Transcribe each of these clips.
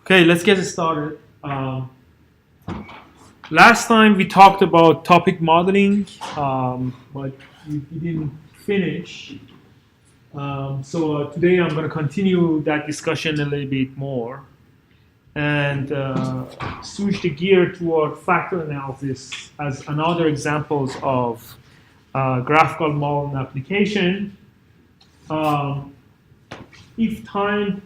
Okay, let's get started. Last time we talked about topic modeling, but we didn't finish. So today I'm going to continue that discussion a little bit more and switch the gear toward factor analysis as another examples of graphical model application. If time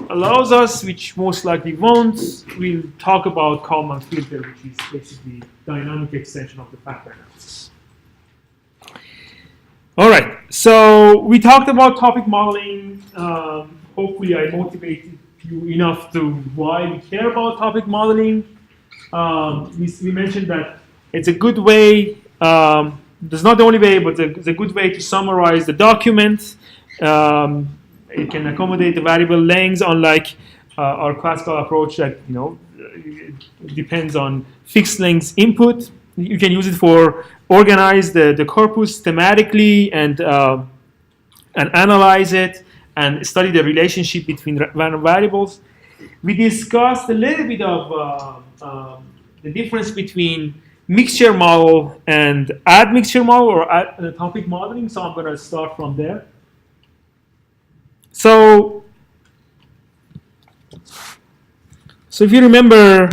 allows us, which most likely won't, we'll talk about Kalman filter, which is basically dynamic extension of the factor analysis. All right, so we talked about topic modeling. Hopefully I motivated you enough to why we care about topic modeling. We mentioned that it's a good way, it's not the only way, but it's a good way to summarize the document. It can accommodate the variable lengths, unlike our classical approach that it depends on fixed length input. You can use it for organize the corpus thematically and analyze it and study the relationship between random variables. We discussed a little bit of the difference between mixture model and admixture model or topic modeling. So I'm going to start from there. So if you remember,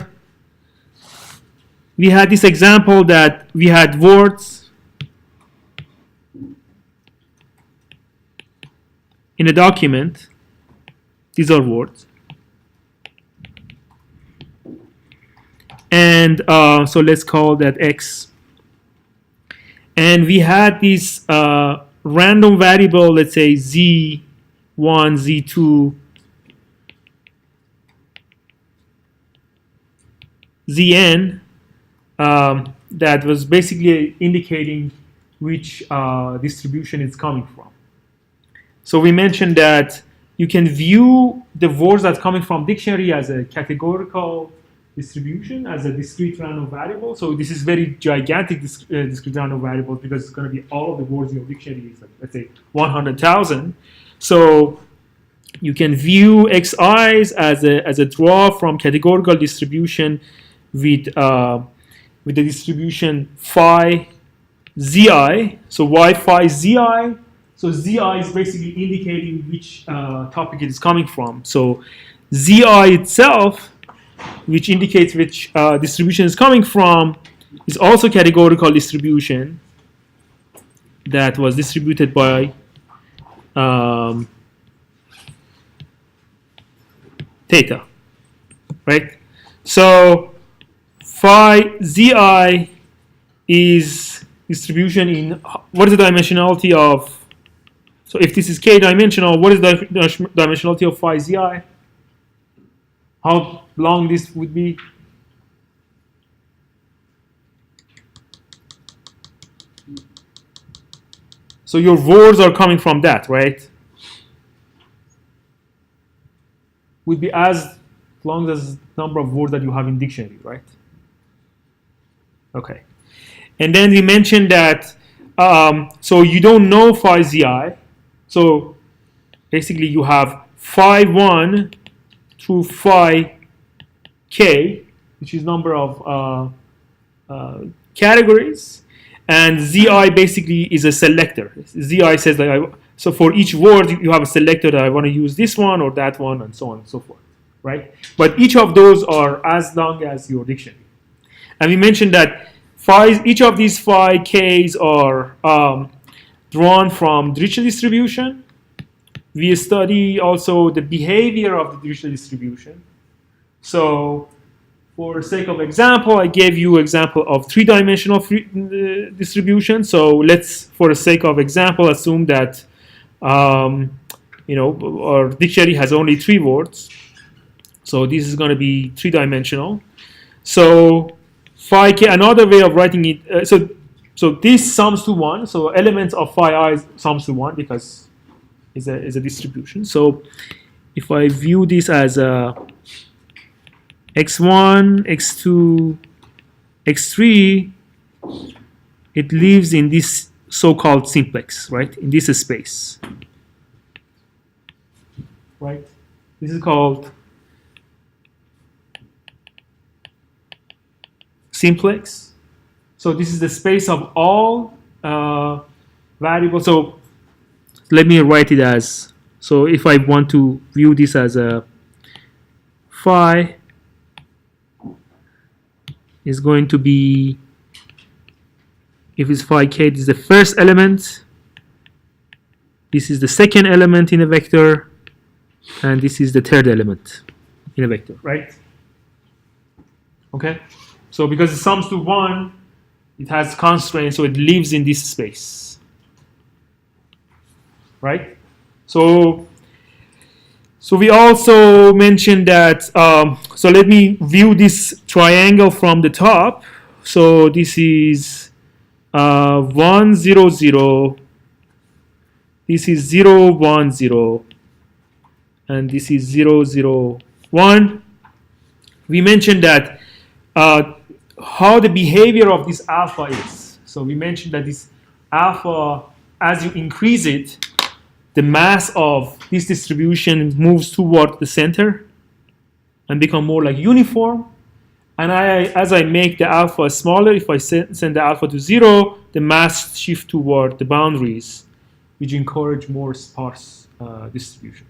we had this example that we had words in a document. These are words. And so let's call that X. And we had this random variable, let's say Z1, Z2, Zn, that was basically indicating which distribution it's coming from. So we mentioned that you can view the words that's coming from dictionary as a categorical distribution, as a discrete random variable. So this is very gigantic discrete random variable because it's going to be all of the words in your dictionary, like, let's say 100,000. So you can view xi's as a draw from categorical distribution with the distribution phi zi. So why phi zi? So zi is basically indicating which topic it is coming from. So zi itself, which indicates which distribution is coming from, is also categorical distribution that was distributed by theta, right? So phi zi is distribution in, what is the dimensionality of, so if this is k-dimensional, what is the dimensionality of phi zi? How long this would be? So your words are coming from that, right? Would be as long as number of words that you have in dictionary, right? Okay. And then we mentioned that, so you don't know phi zi. So basically you have phi 1 through phi k, which is number of categories. And zi basically is a selector. Zi says that so for each word you have a selector that I want to use this one or that one and so on and so forth, right? But each of those are as long as your dictionary. And we mentioned that each of these phi k's are drawn from Dirichlet distribution. We study also the behavior of the Dirichlet distribution. So for sake of example, I gave you example of three-dimensional distribution. So let's, for the sake of example, assume that our dictionary has only 3 words. So this is going to be three-dimensional. So phi k, another way of writing it, so this sums to 1. So elements of phi I sums to 1 because it's a distribution. So if I view this as a x1, x2, x3, it lives in this so-called simplex, right? In this space, right? This is called simplex. So this is the space of all variables. So let me write it as, so if I want to view this as a phi is going to be, if it's phi k, this is the first element, this is the second element in a vector, and this is the third element in a vector, right? Okay, so because it sums to 1, it has constraints, so it lives in this space, right? So we also mentioned that, so let me view this triangle from the top. So this is 1, 0, 0. This is 0, 1, 0. And this is 0, 0, 1. We mentioned that how the behavior of this alpha is. So we mentioned that this alpha, as you increase it, the mass of this distribution moves toward the center and become more like uniform. And as I make the alpha smaller, if I send the alpha to 0, the mass shift toward the boundaries, which encourage more sparse distribution.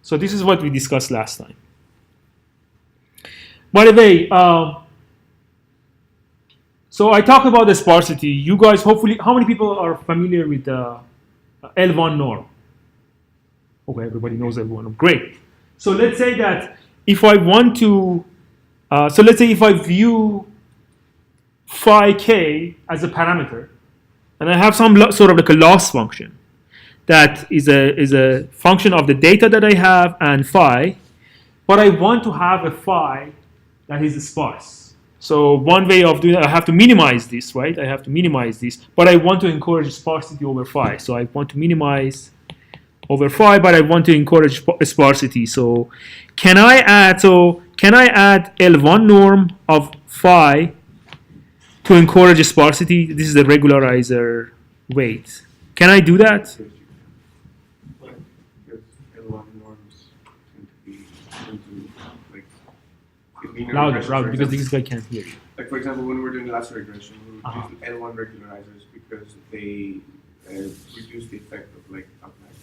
So this is what we discussed last time. By the way, so I talked about the sparsity. You guys, hopefully, how many people are familiar with the L1 norm? Okay, everybody knows L1 norm. Great. So let's say that if I want to, so let's say if I view phi k as a parameter, and I have some sort of like a loss function that is a function of the data that I have and phi, but I want to have a phi that is sparse. So one way of doing that, I have to minimize this, right? I have to minimize this, but I want to encourage sparsity over phi. So I want to minimize over phi, but I want to encourage sparsity. So can I add L1 norm of phi to encourage sparsity? This is the regularizer weight. Can I do that? Louder, because this guy can't hear you. Like for example, when we're doing lasso regression, we would use the L1 regularizers because they reduce the effect of like outliers,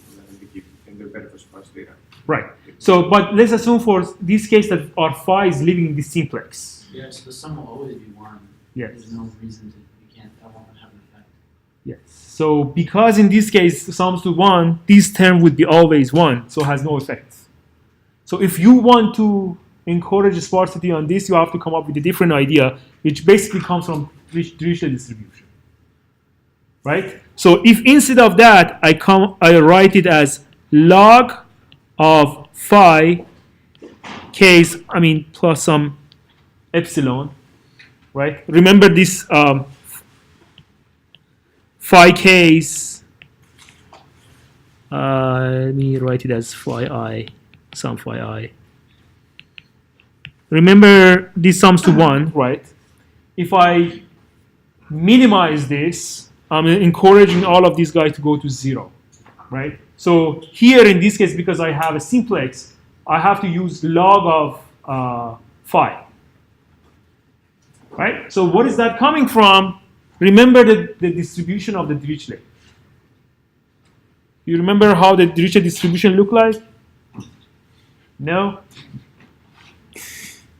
and they're better for sparse data. Right. So, but let's assume for this case that our phi is living in this simplex. Yes, the sum will always be 1. Yes. There's no reason to, that won't have an effect. Yes. So because in this case sums to 1, this term would be always 1, so has no effect. So if you want to encourage sparsity on this, you have to come up with a different idea, which basically comes from Dirichlet distribution, right? So if instead of that, I write it as log of phi k's, plus some epsilon, right? Remember this phi k's, let me write it as phi I, some phi I. Remember, this sums to 1, right? If I minimize this, I'm encouraging all of these guys to go to 0, right? So here in this case, because I have a simplex, I have to use log of phi, right? So what is that coming from? Remember the distribution of the Dirichlet. You remember how the Dirichlet distribution looked like? No?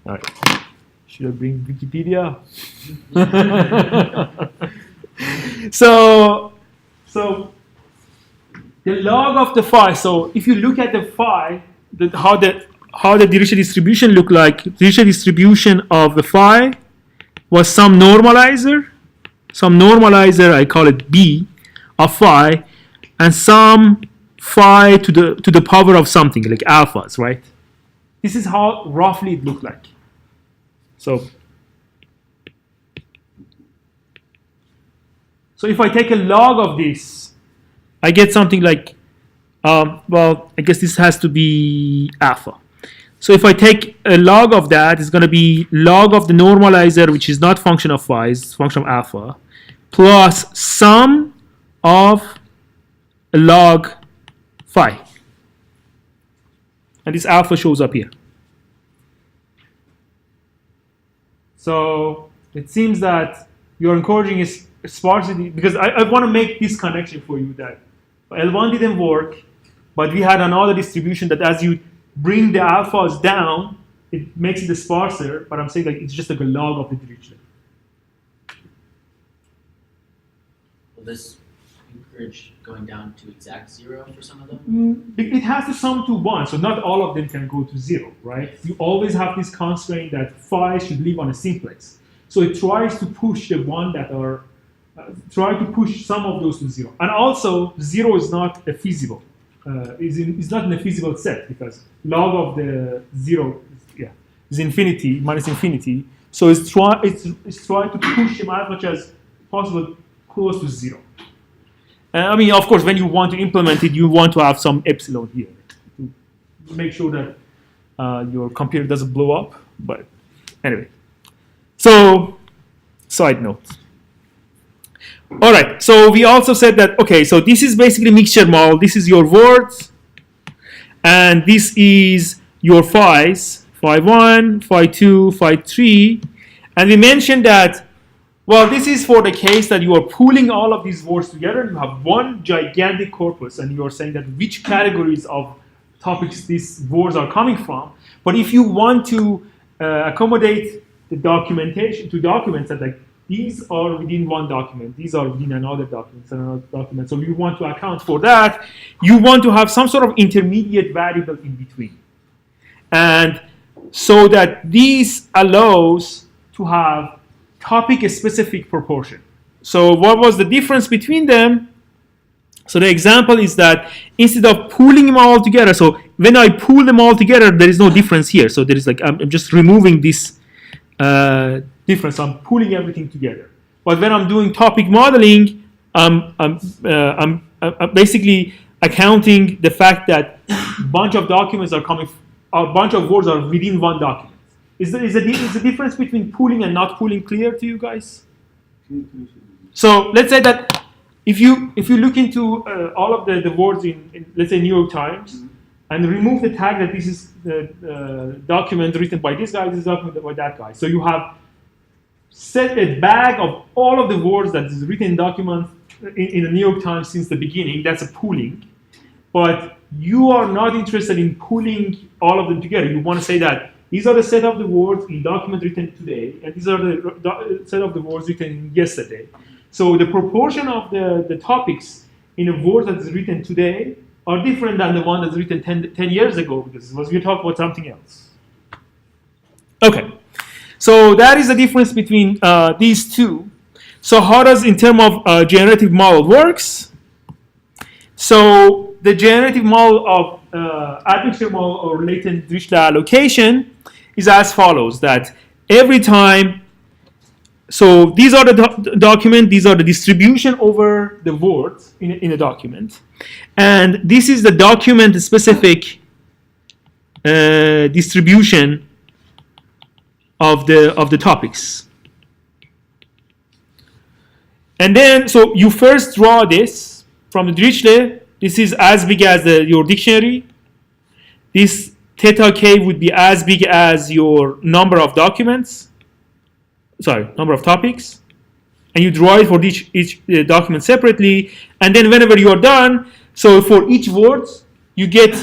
All right. Should I bring Wikipedia? So the log of the phi. So if you look at the phi, how the Dirichlet distribution looked like, Dirichlet distribution of the phi was some normalizer, I call it B, of phi, and some phi to the power of something like alphas, right? This is how roughly it looked like. So if I take a log of this, I get something like, well, I guess this has to be alpha. So if I take a log of that, it's going to be log of the normalizer, which is not function of phi, it's function of alpha, plus sum of a log phi. And this alpha shows up here. So it seems that you're encouraging a sparsity, because I want to make this connection for you that L1 didn't work, but we had another distribution that as you bring the alphas down, it makes it sparser, but I'm saying like it's just like a log of the Dirichlet. Will this encourage going down to exact 0 for some of them? It has to sum to 1, so not all of them can go to 0, right? You always have this constraint that phi should live on a simplex. So it tries to push the one that are, try to push some of those to 0. And also, 0 is not a feasible. Is not in a feasible set because log of the 0 is infinity, minus infinity. So it's trying to push them as much as possible close to 0. I mean, of course, when you want to implement it, you want to have some epsilon here to make sure that your computer doesn't blow up. But anyway, so side note. All right, so we also said that, okay, so this is basically mixture model. This is your words, and this is your phi's, phi 1, phi 2, phi 3. And we mentioned that, well, this is for the case that you are pooling all of these words together. You have one gigantic corpus, and you are saying that which categories of topics these words are coming from. But if you want to accommodate the documentation to documents that like these are within one document, these are within another document, so you want to account for that, you want to have some sort of intermediate variable in between. And so that these allows to have topic-specific proportion. So what was the difference between them? So the example is that instead of pooling them all together, so when I pool them all together, there is no difference here. So there is like, I'm just removing this difference. I'm pulling everything together. But when I'm doing topic modeling, I'm basically accounting the fact that a bunch of documents are coming, a bunch of words are within one document. Is the difference between pooling and not pooling clear to you guys? So let's say that if you look into all of the words in let's say New York Times, and remove the tag that this is the document written by this guy, this is document by that guy. So you have set a bag of all of the words that is written in document in the New York Times since the beginning. That's a pooling. But you are not interested in pooling all of them together. You want to say that these are the set of the words in document written today, and these are the set of the words written yesterday. So the proportion of the topics in a word that is written today are different than the one that's written 10 years ago, because we're talking about something else. Okay, so that is the difference between these two. So how does in terms of generative model works? So the generative model of admixture model or latent Dirichlet allocation is as follows, that every time, so these are the document, these are the distribution over the words in a document. And this is the document specific distribution of the topics. And then, so you first draw this from the Dirichlet. This is as big as your dictionary. This theta k would be as big as your number of documents. Sorry, number of topics. And you draw it for each document separately. And then whenever you are done, so for each word, you get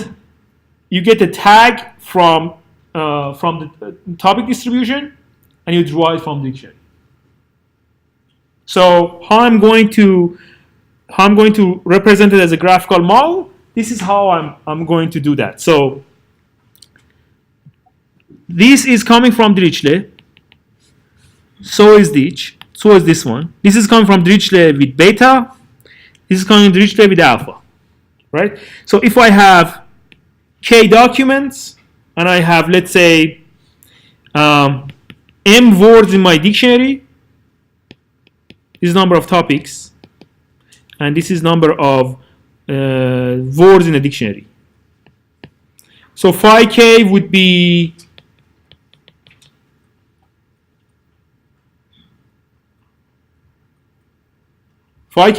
a tag from the topic distribution, and you draw it from the dictionary. So how I'm going to represent it as a graphical model, this is how I'm going to do that. So this is coming from Dirichlet. So is this one. This is coming from Dirichlet with beta. This is coming from Dirichlet with alpha, right? So if I have k documents and I have, let's say, m words in my dictionary, this is number of topics, and this is number of words in a dictionary. So phi k would be RK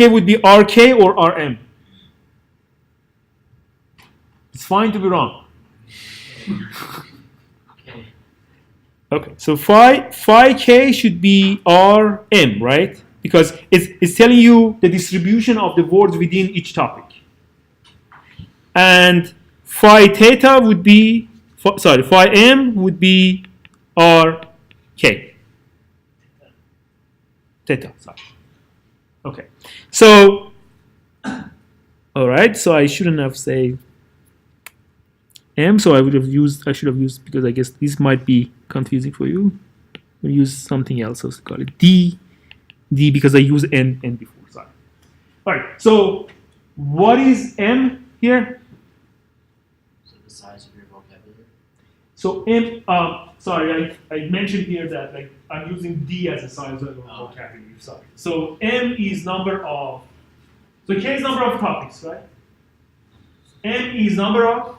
or RM. It's fine to be wrong. Okay. Okay, so phi k should be Rm, right? Because it's telling you the distribution of the words within each topic. And phi theta would be, phi m would be Rk. Theta, sorry. Okay, so, all right, so I shouldn't have said m, so I should have used, because I guess this might be confusing for you. We'll use something else, so let's call it d because I used n before, sorry. All right, so what is m here? So the size of your vocabulary? So m, sorry, I mentioned here that like I'm using d as a size of vocabulary, sorry. So m is number of, so k is number of topics, right? M is number of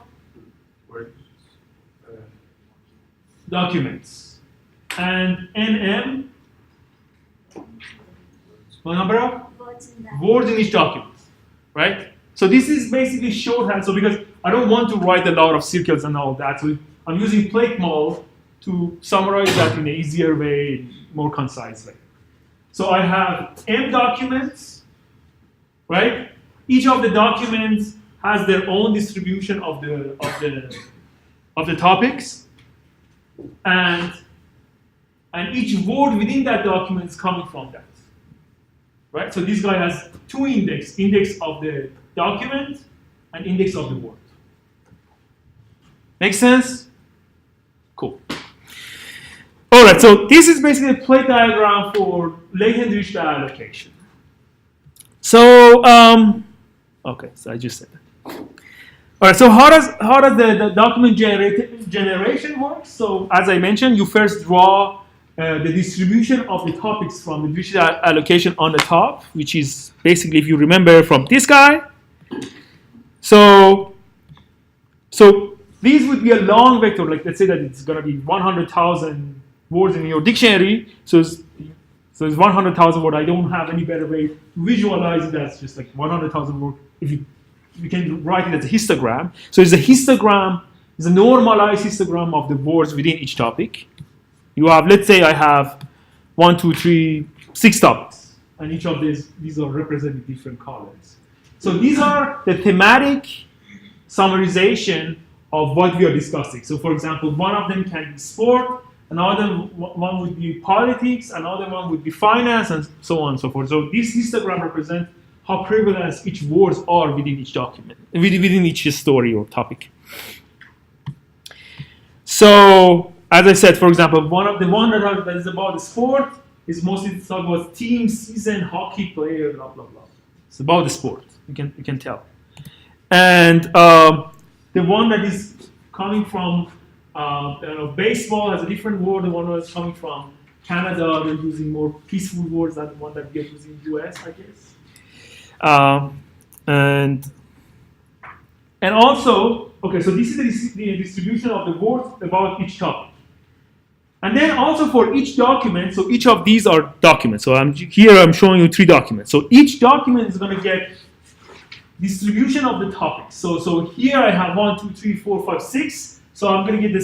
Words. documents. And NM, what number of words in each document, right? So this is basically shorthand. So because I don't want to write a lot of circles and all that, so I'm using plate model to summarize that in an easier way, more concise way. So I have M documents, right? Each of the documents has their own distribution of the topics, and each word within that document is coming from that, right? So this guy has two index of the document and index of the word. Make sense? Cool. All right, so this is basically a plate diagram for latent Richter allocation. So, okay, so I just said that. All right, so how does the document generation work? So as I mentioned, you first draw the distribution of the topics from the Richter allocation on the top, which is basically, if you remember, from this guy. So these would be a long vector, like let's say that it's going to be 100,000 words in your dictionary. So it's 100,000 words. I don't have any better way to visualize it as just like 100,000 words. If you can write it as a histogram. So it's a histogram, it's a normalized histogram of the words within each topic. You have, let's say I have 1, 2, 3, 6 topics, and each of these are represented in different colors. So these are the thematic summarization of what we are discussing. So for example, one of them can be sport, another one would be politics, another one would be finance, and so on and so forth. So this histogram represents how prevalent each words are within each document, within each story or topic. So, as I said, for example, the one that is about the sport is mostly talking about team, season, hockey player, blah blah blah. It's about the sport. You can tell. And the one that is coming from baseball has a different word. The one that is coming from Canada, they're using more peaceful words than the one that we are using in the US, I guess. And also, okay, so this is the distribution of the words about each topic. And then also for each document, so each of these are documents. So I'm showing you 3 documents. So each document is going to get distribution of the topics. So here I have 1, 2, 3, 4, 5, 6. So I'm going to get a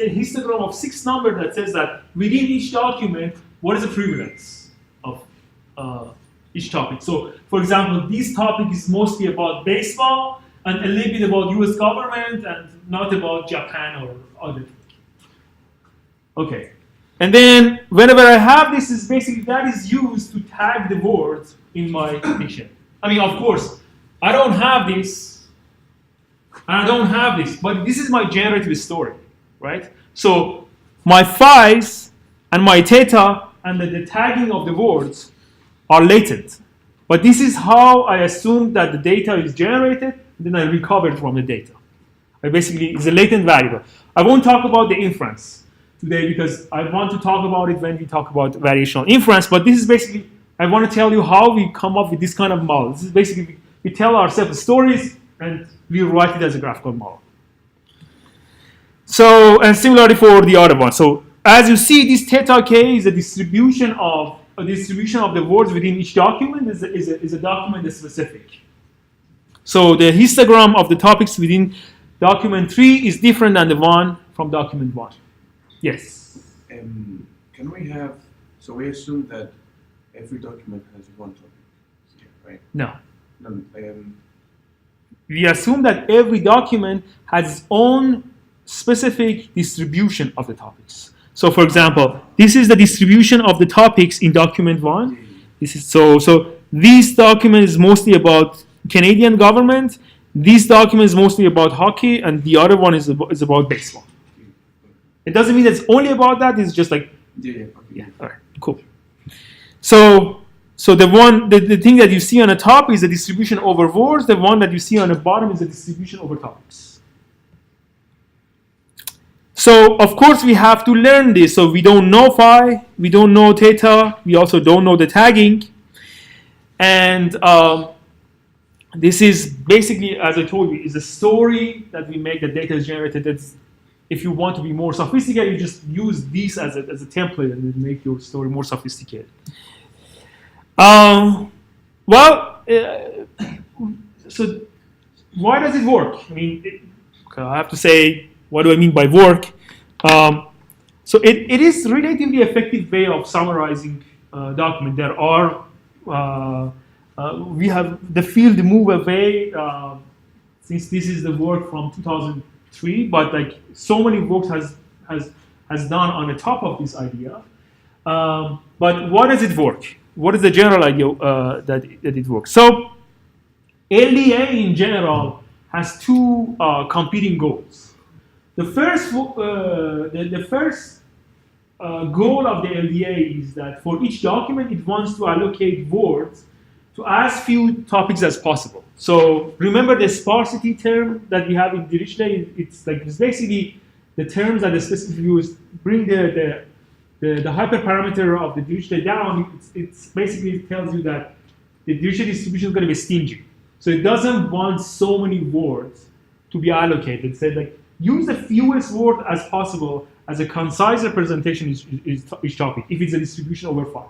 histogram of 6 numbers that says that within each document, what is the prevalence of each topic. So, for example, this topic is mostly about baseball and a little bit about US government and not about Japan or other things. Okay. And then whenever I have this, is basically that is used to tag the words in my dictionary. I mean, of course, I don't have this, and I don't have this, but this is my generative story, right? So my phi's and my theta and the tagging of the words are latent. But this is how I assume that the data is generated, and then I recover from the data. It's a latent variable. I won't talk about the inference today because I want to talk about it when we talk about variational inference, but this is basically, I want to tell you how we come up with this kind of model. This is basically, we tell ourselves stories and we write it as a graphical model. So, and similarly for the other one. So, as you see, this theta k is a distribution of the words within each document is a document specific. So the histogram of the topics within document 3 is different than the one from document 1. Yes? Can we have, so we assume that every document has one topic, yeah, right? No. No, We assume that every document has its own specific distribution of the topics. So for example, this is the distribution of the topics in document 1. This is so this document is mostly about Canadian government, this document is mostly about hockey, and the other one is about baseball. It doesn't mean that it's only about that, it's just like okay. all right, cool. So the thing that you see on the top is the distribution over words. The one that you see on the bottom is the distribution over topics. So of course we have to learn this. So we don't know phi, we don't know theta, we also don't know the tagging, and this is basically, as I told you, is a story that we make. The data is generated. That's, if you want to be more sophisticated, you just use this as a template and then make your story more sophisticated. So why does it work? I mean, I have to say, what do I mean by work? So it is relatively effective way of summarizing document. There are we have the field move away since this is the work from 2003, but like so many works has done on the top of this idea. But what does it work? What is the general idea that it works? So LDA in general has two competing goals. The first goal of the LDA is that for each document it wants to allocate words to as few topics as possible. So remember the sparsity term that we have in Dirichlet. It's basically the terms that the specific views bring the hyperparameter of the Dirichlet down. It's basically tells you that the Dirichlet distribution is going to be stingy. So it doesn't want so many words to be allocated. It said like use the fewest word as possible as a concise representation each topic if it's a distribution over phi.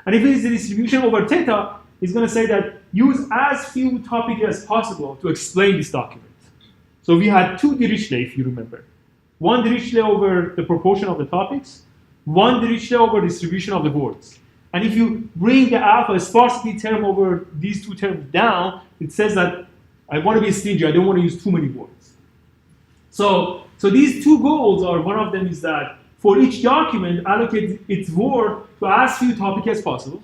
And if it's a distribution over theta, it's going to say that use as few topics as possible to explain this document. So we had two Dirichlet, if you remember. One Dirichlet over the proportion of the topics, one Dirichlet over distribution of the words. And if you bring the alpha sparsity term over these two terms down, it says that I want to be stingy, I don't want to use too many words. So these two goals are, one of them is that for each document, allocate its word to as few topics as possible.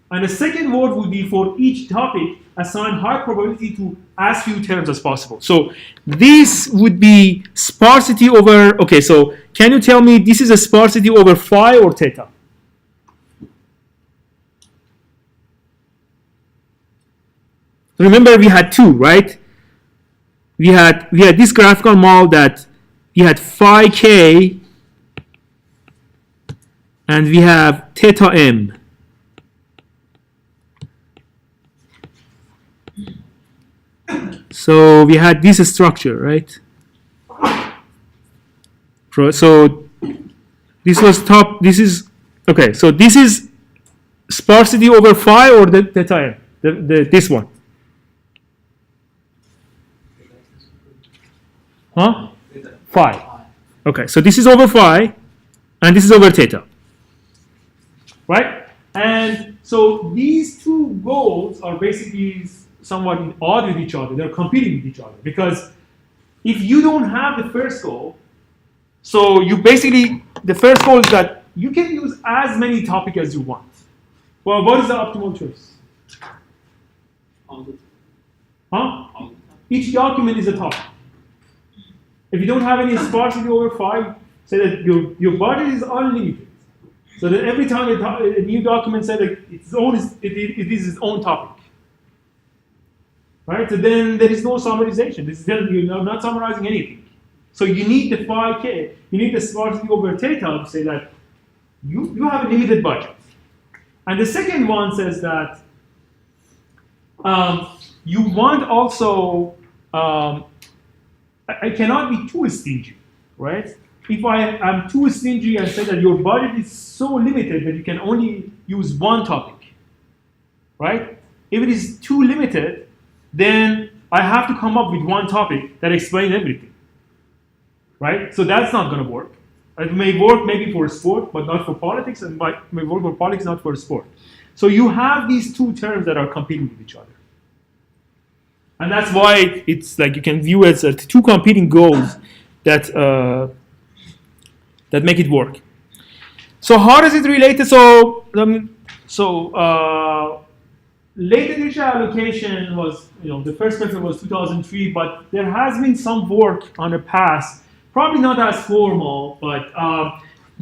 And the second word would be for each topic, assign high probability to as few terms as possible. So this would be sparsity over, okay, so can you tell me this is a sparsity over phi or theta? Remember we had two, right? We had this graphical model that we had phi k and we have theta m. So we had this structure, right? So this was top, this is, okay, so this is sparsity over phi or the theta m, this one. Huh? Phi. Okay, so this is over phi and this is over theta. Right? And so these two goals are basically somewhat at odds with each other. They're competing with each other. Because if you don't have the first goal, so you basically, the first goal is that you can use as many topics as you want. Well, what is the optimal choice? Huh? Each document is a topic. If you don't have any sparsity over phi, say that your budget is unlimited. So that every time a new document says that it is its own topic. Right? So then there is no summarization. You're not summarizing anything. So you need the phi k, you need the sparsity over theta to say that you have a limited budget. And the second one says that you want also, I cannot be too stingy, right? If I am too stingy and say that your budget is so limited that you can only use one topic, right? If it is too limited, then I have to come up with one topic that explains everything, right? So that's not going to work. It may work maybe for sport, but not for politics, and may work for politics, not for sport. So you have these two terms that are competing with each other. And that's why it's like you can view it as two competing goals that that make it work. So how does it relate? Latent initial allocation was, the first paper was 2003, but there has been some work on the past, probably not as formal, but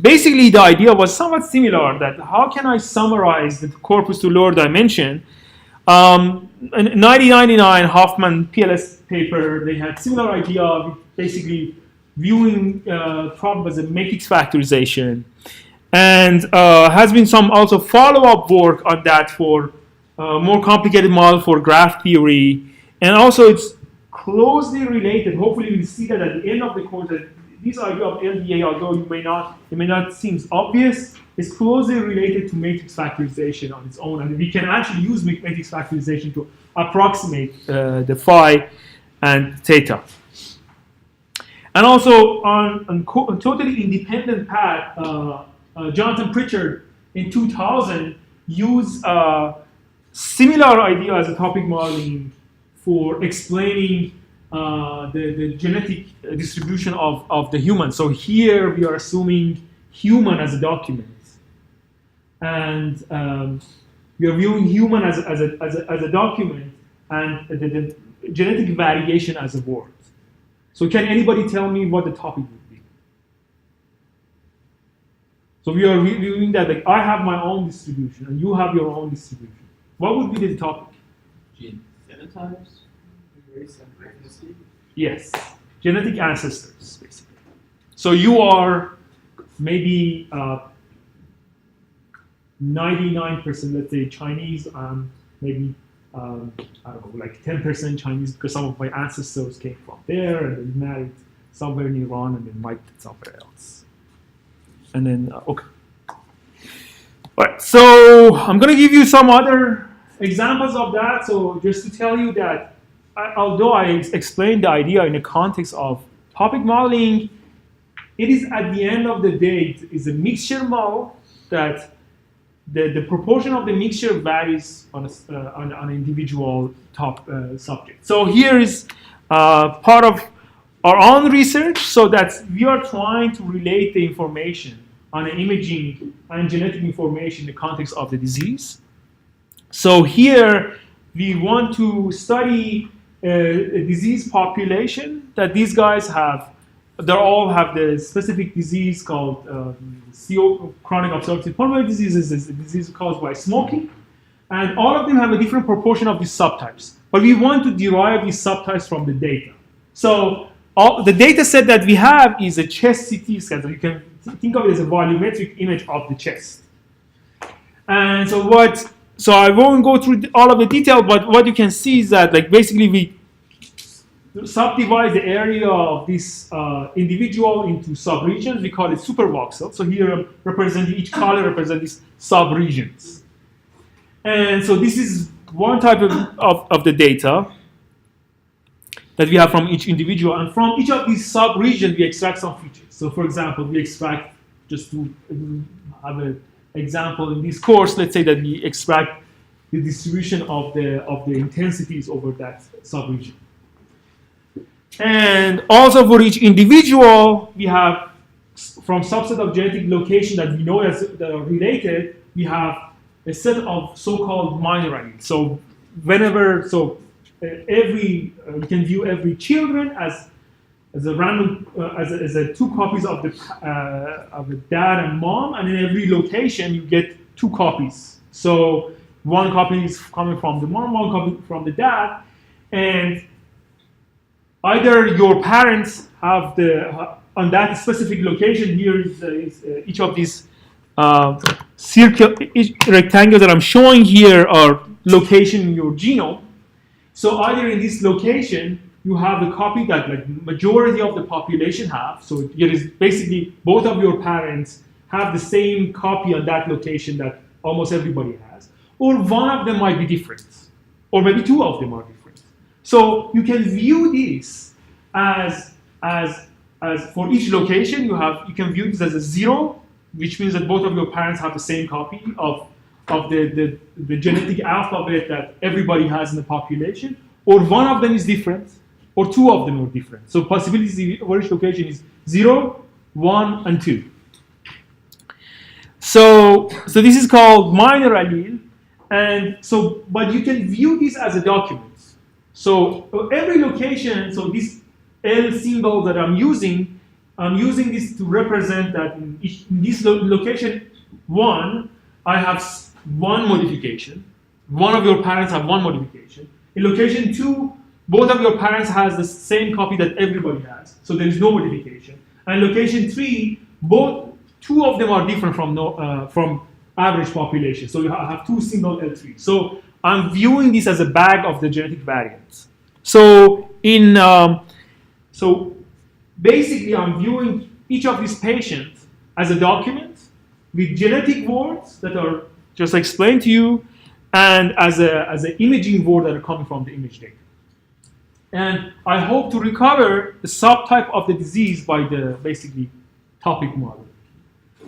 basically the idea was somewhat similar, that how can I summarize the corpus to lower dimension? In 1999, Hoffman PLS paper, they had similar idea of basically viewing problem as a matrix factorization. And has been some also follow-up work on that for more complicated model for graph theory. And also it's closely related. Hopefully we'll see that at the end of the course that this idea of LDA, although it may not seem obvious, is closely related to matrix factorization on its own. And we can actually use matrix factorization to approximate the phi and theta. And also on totally independent path, Jonathan Pritchard in 2000 used similar idea as a topic modeling for explaining the genetic distribution of the human. So here we are assuming human as a document, and we are viewing human as a document, and the genetic variation as a word. So can anybody tell me what the topic would be? So we are reviewing that, like I have my own distribution and you have your own distribution. What would be the topic? Genotypes? Race and ethnicity? Yes, genetic ancestors, basically. So you are maybe 99%, let's say, Chinese, maybe I don't know, like 10% Chinese, because some of my ancestors came from there and then married somewhere in Iran and then migrated somewhere else. And then, okay. All right, so I'm going to give you some other examples of that. So just to tell you that, although I explained the idea in the context of topic modeling, it is at the end of the day, it is a mixture model that the proportion of the mixture varies on an individual subject. So here is part of our own research, so that we are trying to relate the information on the imaging and genetic information in the context of the disease. So here we want to study a disease population that these guys have. They all have the specific disease called chronic obstructive pulmonary disease. Is a disease caused by smoking, and all of them have a different proportion of these subtypes. But we want to derive these subtypes from the data. So the data set that we have is a chest CT scan. So you can think of it as a volumetric image of the chest. And so I won't go through all of the detail, but what you can see is that, like, basically we subdivide the area of this individual into subregions. We call it supervoxel. So here each color represents these subregions. And so this is one type of the data that we have from each individual. And from each of these subregions, we extract some features. So for example, we extract, just to have an example in this course, let's say that we extract the distribution of the intensities over that subregion. And also for each individual, we have, from subset of genetic location that we know that are related, we have a set of so-called minor alleles. So you can view every children as a random, as two copies of the dad and mom, and in every location you get two copies. So one copy is coming from the mom, one copy from the dad, and either your parents have on that specific location. Here is each of these rectangles that I'm showing here are location in your genome. So either in this location, you have a copy that like majority of the population have. So it is basically both of your parents have the same copy on that location that almost everybody has. Or one of them might be different. Or maybe two of them are different. So you can view this as as for each location, you can view this as a 0, which means that both of your parents have the same copy of the genetic alphabet that everybody has in the population, or one of them is different, or two of them are different. So possibilities for each location is 0, 1, and 2. So this is called minor allele, and so but you can view this as a document. So every location, so this L symbol that I'm using this to represent that in this location 1, I have one modification. One of your parents have one modification. In location 2, both of your parents has the same copy that everybody has, so there is no modification. And location 3, two of them are different from average population. So you have two single L3. So I'm viewing this as a bag of the genetic variants. So so basically I'm viewing each of these patients as a document with genetic words that are just explained to you, and as an imaging word that are coming from the image data. And I hope to recover the subtype of the disease by the basically topic model.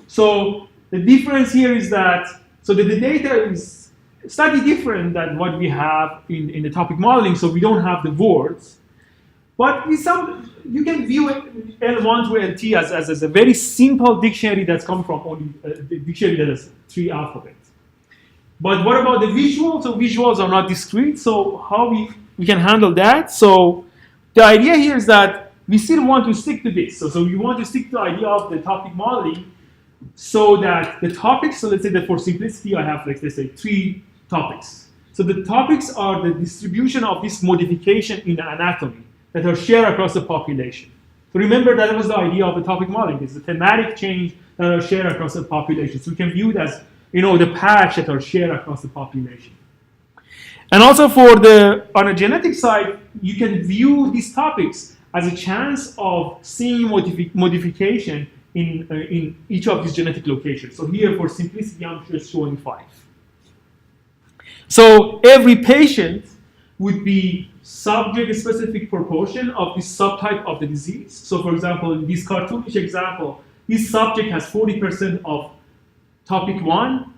So the difference here is that, so the data is slightly different than what we have in the topic modeling, so we don't have the words. But you can view L1 to LT as a very simple dictionary that's come from only the dictionary that has 3 alphabets. But what about the visuals? So visuals are not discrete, so how we can handle that? So the idea here is that we still want to stick to this. So we want to stick to the idea of the topic modeling, so that the topics, so let's say that for simplicity I have, like, let's say 3 topics. So the topics are the distribution of this modification in the anatomy that are shared across the population. So remember that was the idea of the topic modeling. It's the thematic change that are shared across the population. So we can view it as, the patch that are shared across the population. And also on a genetic side, you can view these topics as a chance of seeing modification in each of these genetic locations. So here, for simplicity, I'm just showing 5. So every patient would be subject-specific proportion of this subtype of the disease. So for example, in this cartoonish example, this subject has 40% of topic 1,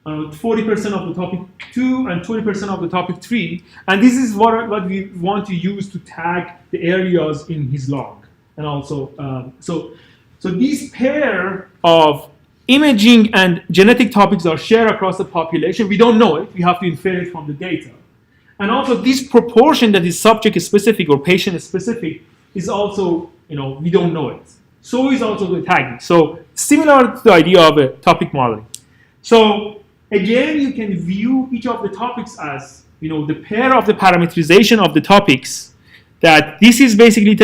40% of the topic 2, and 20% of the topic 3. And this is what we want to use to tag the areas in his log. And also, so these pair of imaging and genetic topics are shared across the population. We don't know it. We have to infer it from the data. And also this proportion that is subject-specific or patient-specific is also, we don't know it. So is also the tagging. So similar to the idea of a topic modeling. So again, you can view each of the topics as, the pair of the parameterization of the topics, that this is basically,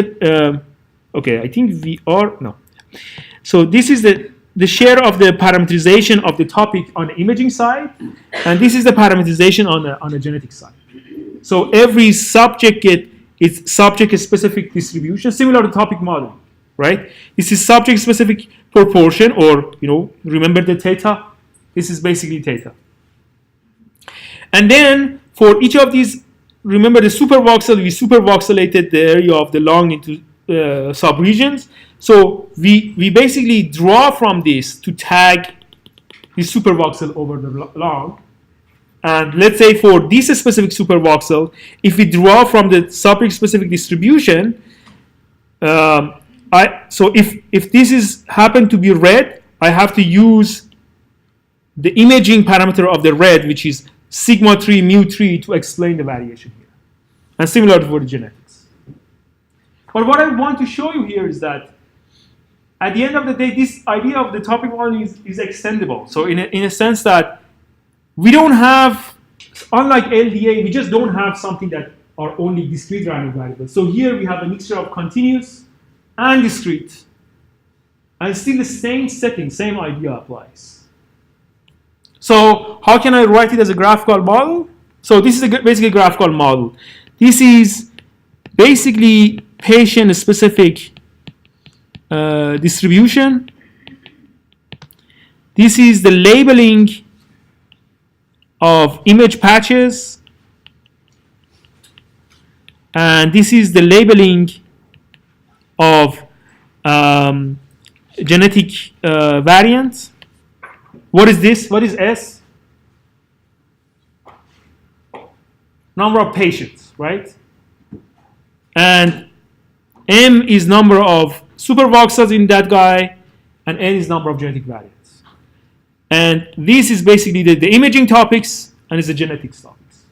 okay, I think So this is the share of the parameterization of the topic on the imaging side, and this is the parameterization on the genetic side. So every subject its subject-specific distribution, similar to topic modeling, right? This is subject-specific proportion, or, remember the theta? This is basically theta. And then for each of these, remember the supervoxel, we supervoxelated the area of the lung into subregions. So we basically draw from this to tag the supervoxel over the lung. And let's say for this specific supervoxel, if we draw from the subject-specific distribution, so if this is happen to be red, I have to use the imaging parameter of the red, which is sigma 3, mu 3, to explain the variation here. And similar for the genetics. But what I want to show you here is that at the end of the day, this idea of the topic modeling is extendable. So in a sense that we don't have, unlike LDA, we just don't have something that are only discrete random variables. So here we have a mixture of continuous and discrete. And still the same setting, same idea applies. So how can I write it as a graphical model? So this is basically a graphical model. This is basically patient-specific distribution. This is the labeling of image patches, and this is the labeling of genetic variant. What is this? What is S? Number of patients, right? And M is number of supervoxels in that guy, and N is number of genetic variants. And this is basically the imaging topics, and it's the genetics topics.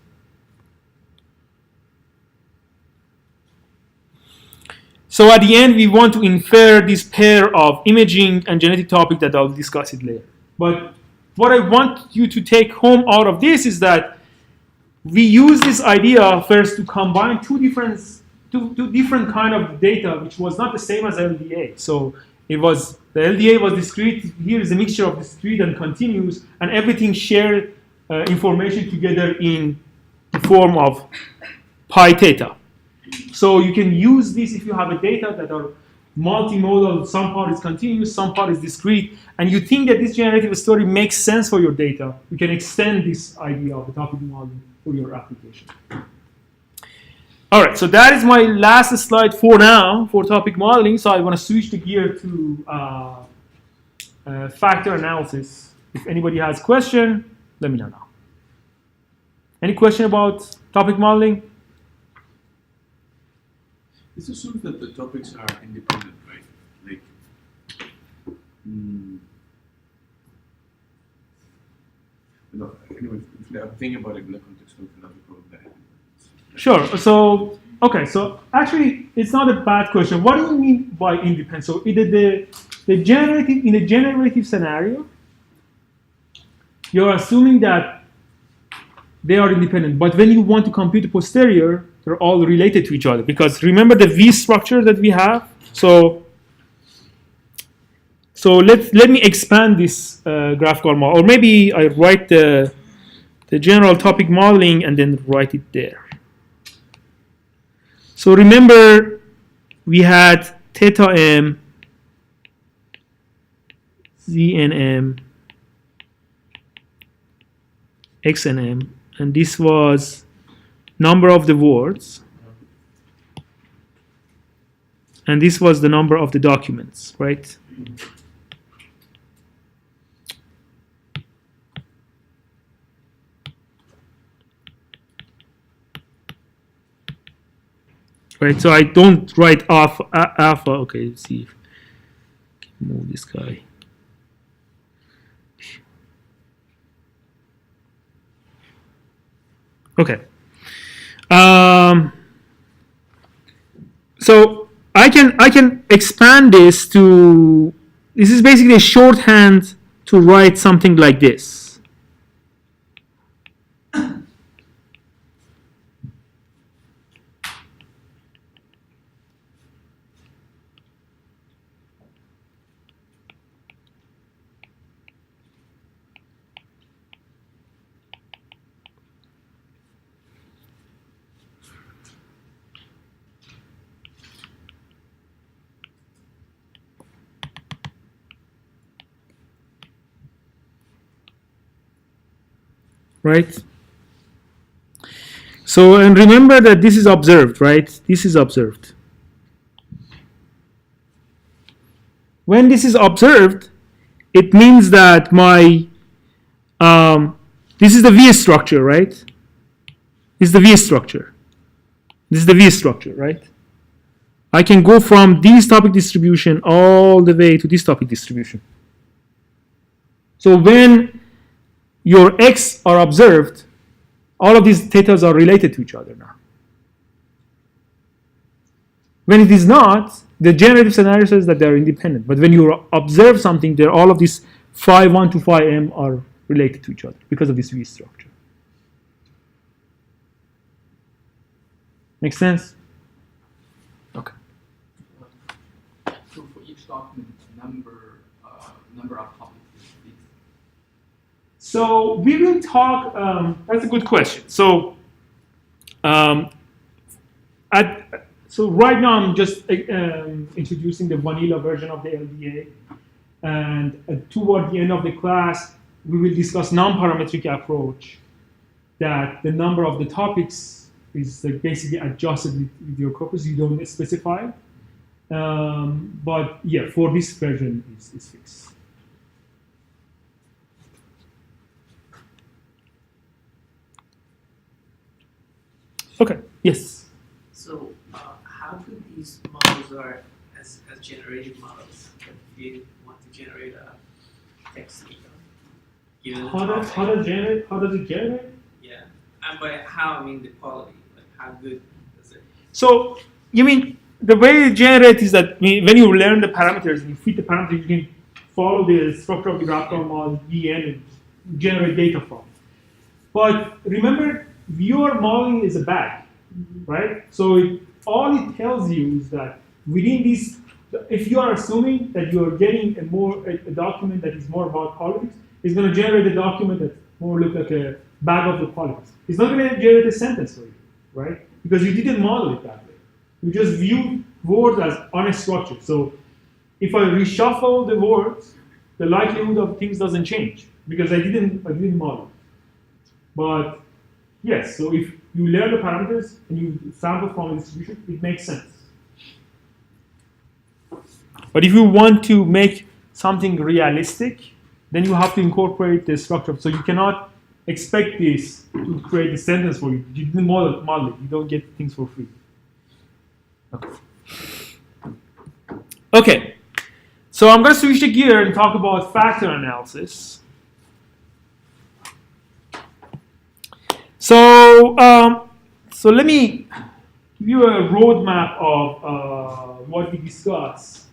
So at the end, we want to infer this pair of imaging and genetic topic that I'll discuss it later. But what I want you to take home out of this is that we use this idea first to combine two different kind of data, which was not the same as LDA. So it was, the LDA was discrete. Here is a mixture of discrete and continuous, and everything shared information together in the form of pi theta. So you can use this if you have a data that are multimodal, some part is continuous, some part is discrete, and you think that this generative story makes sense for your data, you can extend this idea of the topic modeling for your application. All right, so that is my last slide for now for topic modeling. So I want to switch the gear to factor analysis. If anybody has question, let me know now. Any question about topic modeling? This assumes that the topics are independent, right? Like, no, anyway, I'm thinking about it in the context of graphical data. Sure. So, okay. So actually, it's not a bad question. What do you mean by independent? So either the generative, in a generative scenario, you're assuming that they are independent. But when you want to compute the posterior, they're all related to each other. Because remember the V structure that we have? So let me expand this graphical model. Or maybe I write the general topic modeling and then write it there. So remember, we had theta m, z and m, x and m, and this was number of the words, and this was the number of the documents, right? Right, so I don't write alpha. Okay, let's see if I can move this guy. Okay. So I can expand this to, this is basically a shorthand to write something like this. Right? So, and remember that this is observed, right? This is observed. When this is observed, it means that my, this is the V structure, right? This is the V structure. This is the V structure, right? I can go from this topic distribution all the way to this topic distribution. So when your X are observed, all of these thetas are related to each other now. When it is not, the generative scenario says that they're independent. But when you observe something, all of these phi 1 to phi m are related to each other because of this V structure. Make sense? Okay. So for each document, number of topics. So we will talk, that's a good question. So so right now I'm just introducing the vanilla version of the LDA. And toward the end of the class, we will discuss non-parametric approach, that the number of the topics is basically adjusted with your corpus, you don't specify. But yeah, for this version is fixed. Okay. Yes. So, how could these models are as generative models if you want to generate a text data? Given the How does it generate? Yeah, and by how I mean the quality, like how good is it? So you mean the way it generates is that when you learn the parameters and you feed the parameters, you can follow the structure of the graphical model VN and generate data from. But remember, viewer modeling is a bag, right? So all it tells you is that within this, if you are assuming that you are getting a document that is more about politics, it's going to generate a document that more look like a bag of the politics. It's not going to generate a sentence for you, right? Because you didn't model it that way. You just view words as unstructured. So if I reshuffle the words, the likelihood of things doesn't change because I didn't model. But yes, so if you learn the parameters and you sample from a distribution, it makes sense. But if you want to make something realistic, then you have to incorporate the structure. So you cannot expect this to create a sentence for you. You didn't model it. You don't get things for free. Okay. So I'm going to switch the gear and talk about factor analysis. So let me give you a roadmap of what we discussed.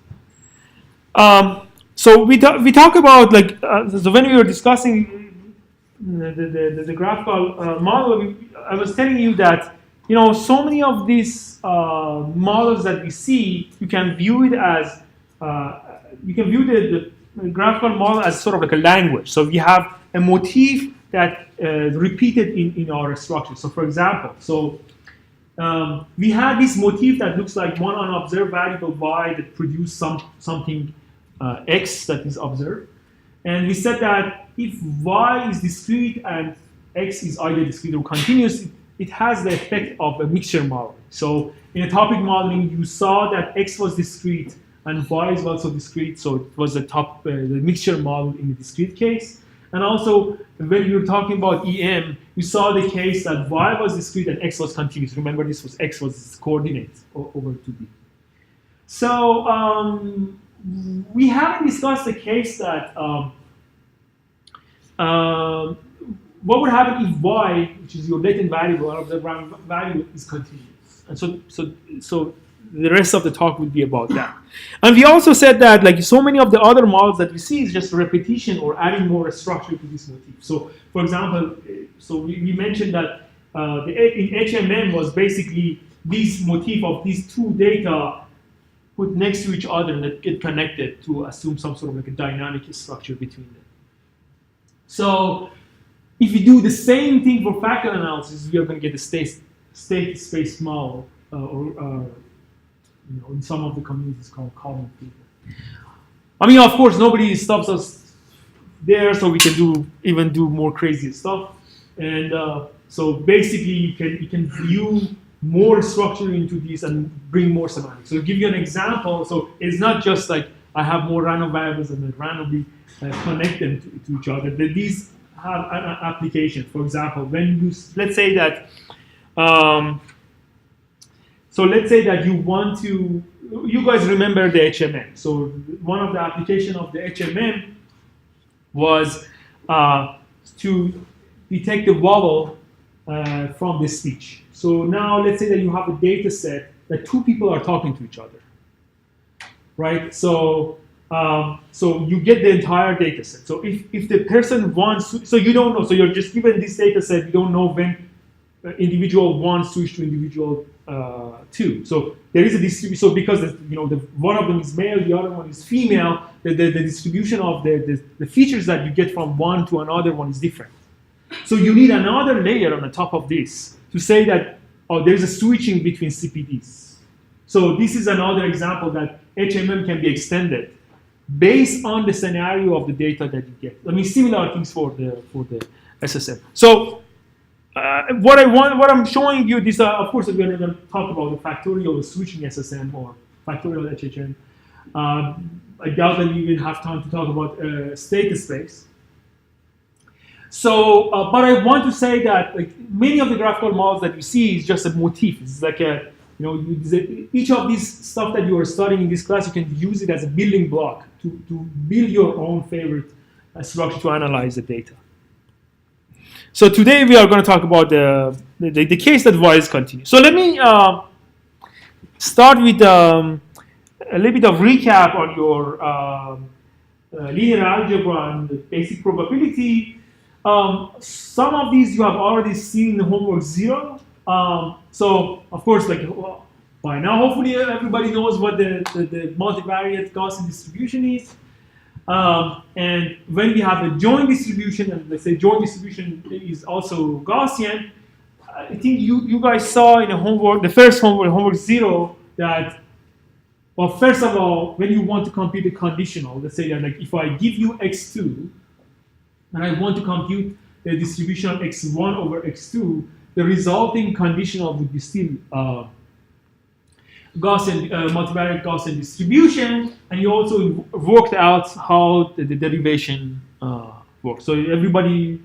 So we talk about so when we were discussing the graphical model, I was telling you that so many of these models that we see, you can view it as the graphical model as sort of like a language. So we have a motif that repeated in our structure. So for example, we had this motif that looks like one unobserved variable y that produced something x that is observed. And we said that if y is discrete and x is either discrete or continuous, it has the effect of a mixture modeling. So in a topic modeling, you saw that x was discrete and y is also discrete, so it was the mixture model in the discrete case. And also, when you were talking about EM, you saw the case that y was discrete and x was continuous. Remember, x was its coordinate over 2b. So we haven't discussed the case that what would happen if y, which is your latent variable, or the value is continuous. And so the rest of the talk would be about that. And we also said that so many of the other models that we see is just repetition or adding more structure to this motif. So for example, we mentioned that in HMM was basically this motif of these two data put next to each other and that get connected to assume some sort of a dynamic structure between them. So if we do the same thing for factor analysis, we are going to get a state space model, in some of the communities called common people. I mean, of course, nobody stops us there, so we can even do more crazy stuff. And so basically, you can view more structure into these and bring more semantics. So to give you an example, so it's not just like I have more random variables and then randomly connect them to each other. But these have an application. For example, when let's say that you guys remember the HMM. So one of the application of the HMM was to detect the vowel from the speech. So now let's say that you have a data set that two people are talking to each other, right? So you get the entire data set. So if the person wants to, so you don't know, so you're just given this data set, you don't know when individual one switch to individual two. So there is a distribution. So because one of them is male, the other one is female, the distribution of the features that you get from one to another one is different. So you need another layer on the top of this to say that there's a switching between CPDs. So this is another example that HMM can be extended based on the scenario of the data that you get. I mean, similar things for the SSM. So what I'm showing you, this of course we're going to talk about the factorial switching SSM or factorial HHN. I doubt that we will have time to talk about state space. So, but I want to say that like many of the graphical models that you see is just a motif. It's like a, you know, each of these stuff that you are studying in this class, you can use it as a building block to build your own favorite structure to analyze the data. So today we are going to talk about the case that y is continuous. So let me start with a little bit of recap on your linear algebra and the basic probability. Some of these you have already seen in the homework 0. So of course, like by now, hopefully everybody knows what the multivariate Gaussian distribution is. And when we have a joint distribution, and let's say joint distribution is also Gaussian, I think you guys saw in the homework, the first homework 0, that, well, first of all, when you want to compute a conditional, let's say that like if I give you x2, and I want to compute the distribution of x1 over x2, the resulting conditional would be still Gaussian, multivariate Gaussian distribution, and you also worked out how the derivation works. So everybody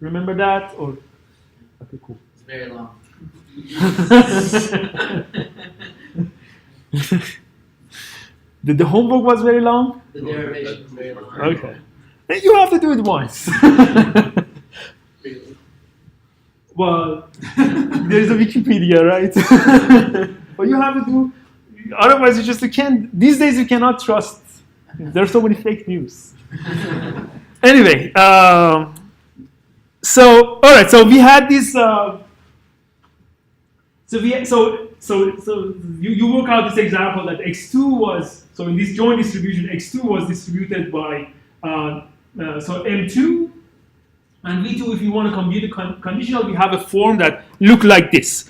remember that? Or okay, cool. It's very long. The homework was very long? The derivation is very long. Okay. Then you have to do it once. Well, there's a Wikipedia, right? But you have to do, otherwise you can't, these days you cannot trust. There's so many fake news. Anyway, so, all right, so we had this, so you work out this example that x2 was, so in this joint distribution, x2 was distributed by, so m2, and v2, if you want to compute the conditional, we have a form that look like this.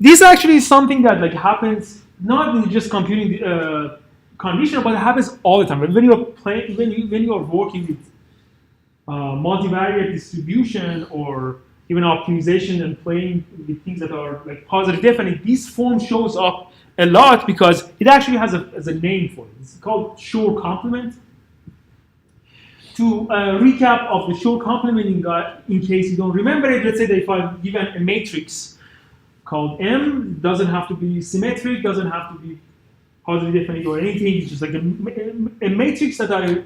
This actually is something that like happens not in just computing the conditional, but it happens all the time. When you're playing, when you are working with multivariate distribution or even optimization and playing with things that are like positive definite, this form shows up a lot because it actually has a name for it. It's called Shor complement. To recap of the Shor complement in case you don't remember it, let's say that if I'm given a matrix called M, it doesn't have to be symmetric, doesn't have to be positive definite or anything. It's just like a matrix that I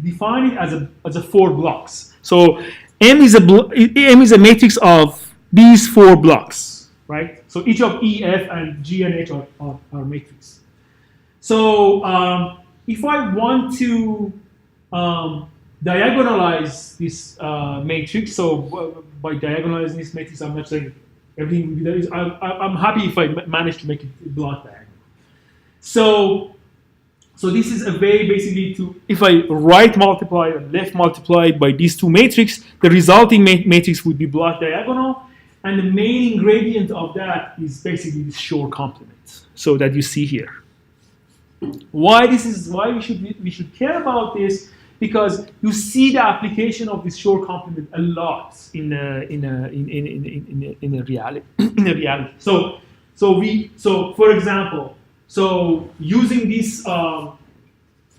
define it as a 4 blocks. So M is a matrix of these 4 blocks, right? So each of E, F, and G and H are matrices. So if I want to diagonalize this matrix, so by diagonalizing this matrix, I'm not saying everything will be there. I'm happy if I manage to make it block diagonal. So this is a way basically to, if I right multiply and left multiply by these 2 matrices, the resulting matrix would be block diagonal, and the main ingredient of that is basically this Shor complement, so that you see here. Why we should care about this? Because you see the application of this Shor complement a lot in a reality. So for example, so using this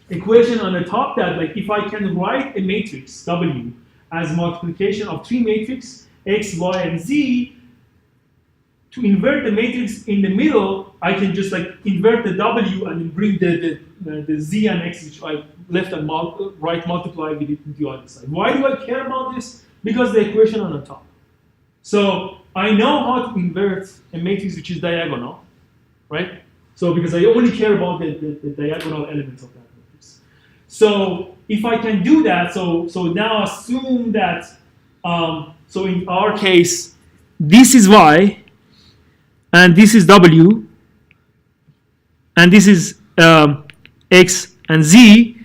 equation on the top, that like if I can write a matrix W as multiplication of 3 matrices X, Y, and Z, to invert the matrix in the middle, I can just like invert the W and then bring the Z and X, which I left and right multiply with it into the other side. Why do I care about this? Because the equation on the top. So I know how to invert a matrix which is diagonal, right? So because I only care about the diagonal elements of that matrix. So if I can do that, so now assume that, so in our case, this is Y, and this is W, and this is X and Z.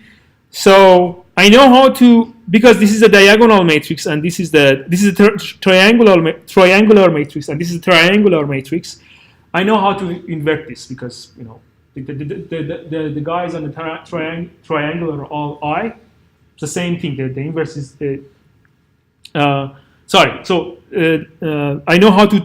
So I know how to, because this is a diagonal matrix, and this is a triangular matrix, and this is a triangular matrix. I know how to invert this because the guys on the triangular are all I. It's the same thing. The inverse is the. Sorry. So I know how to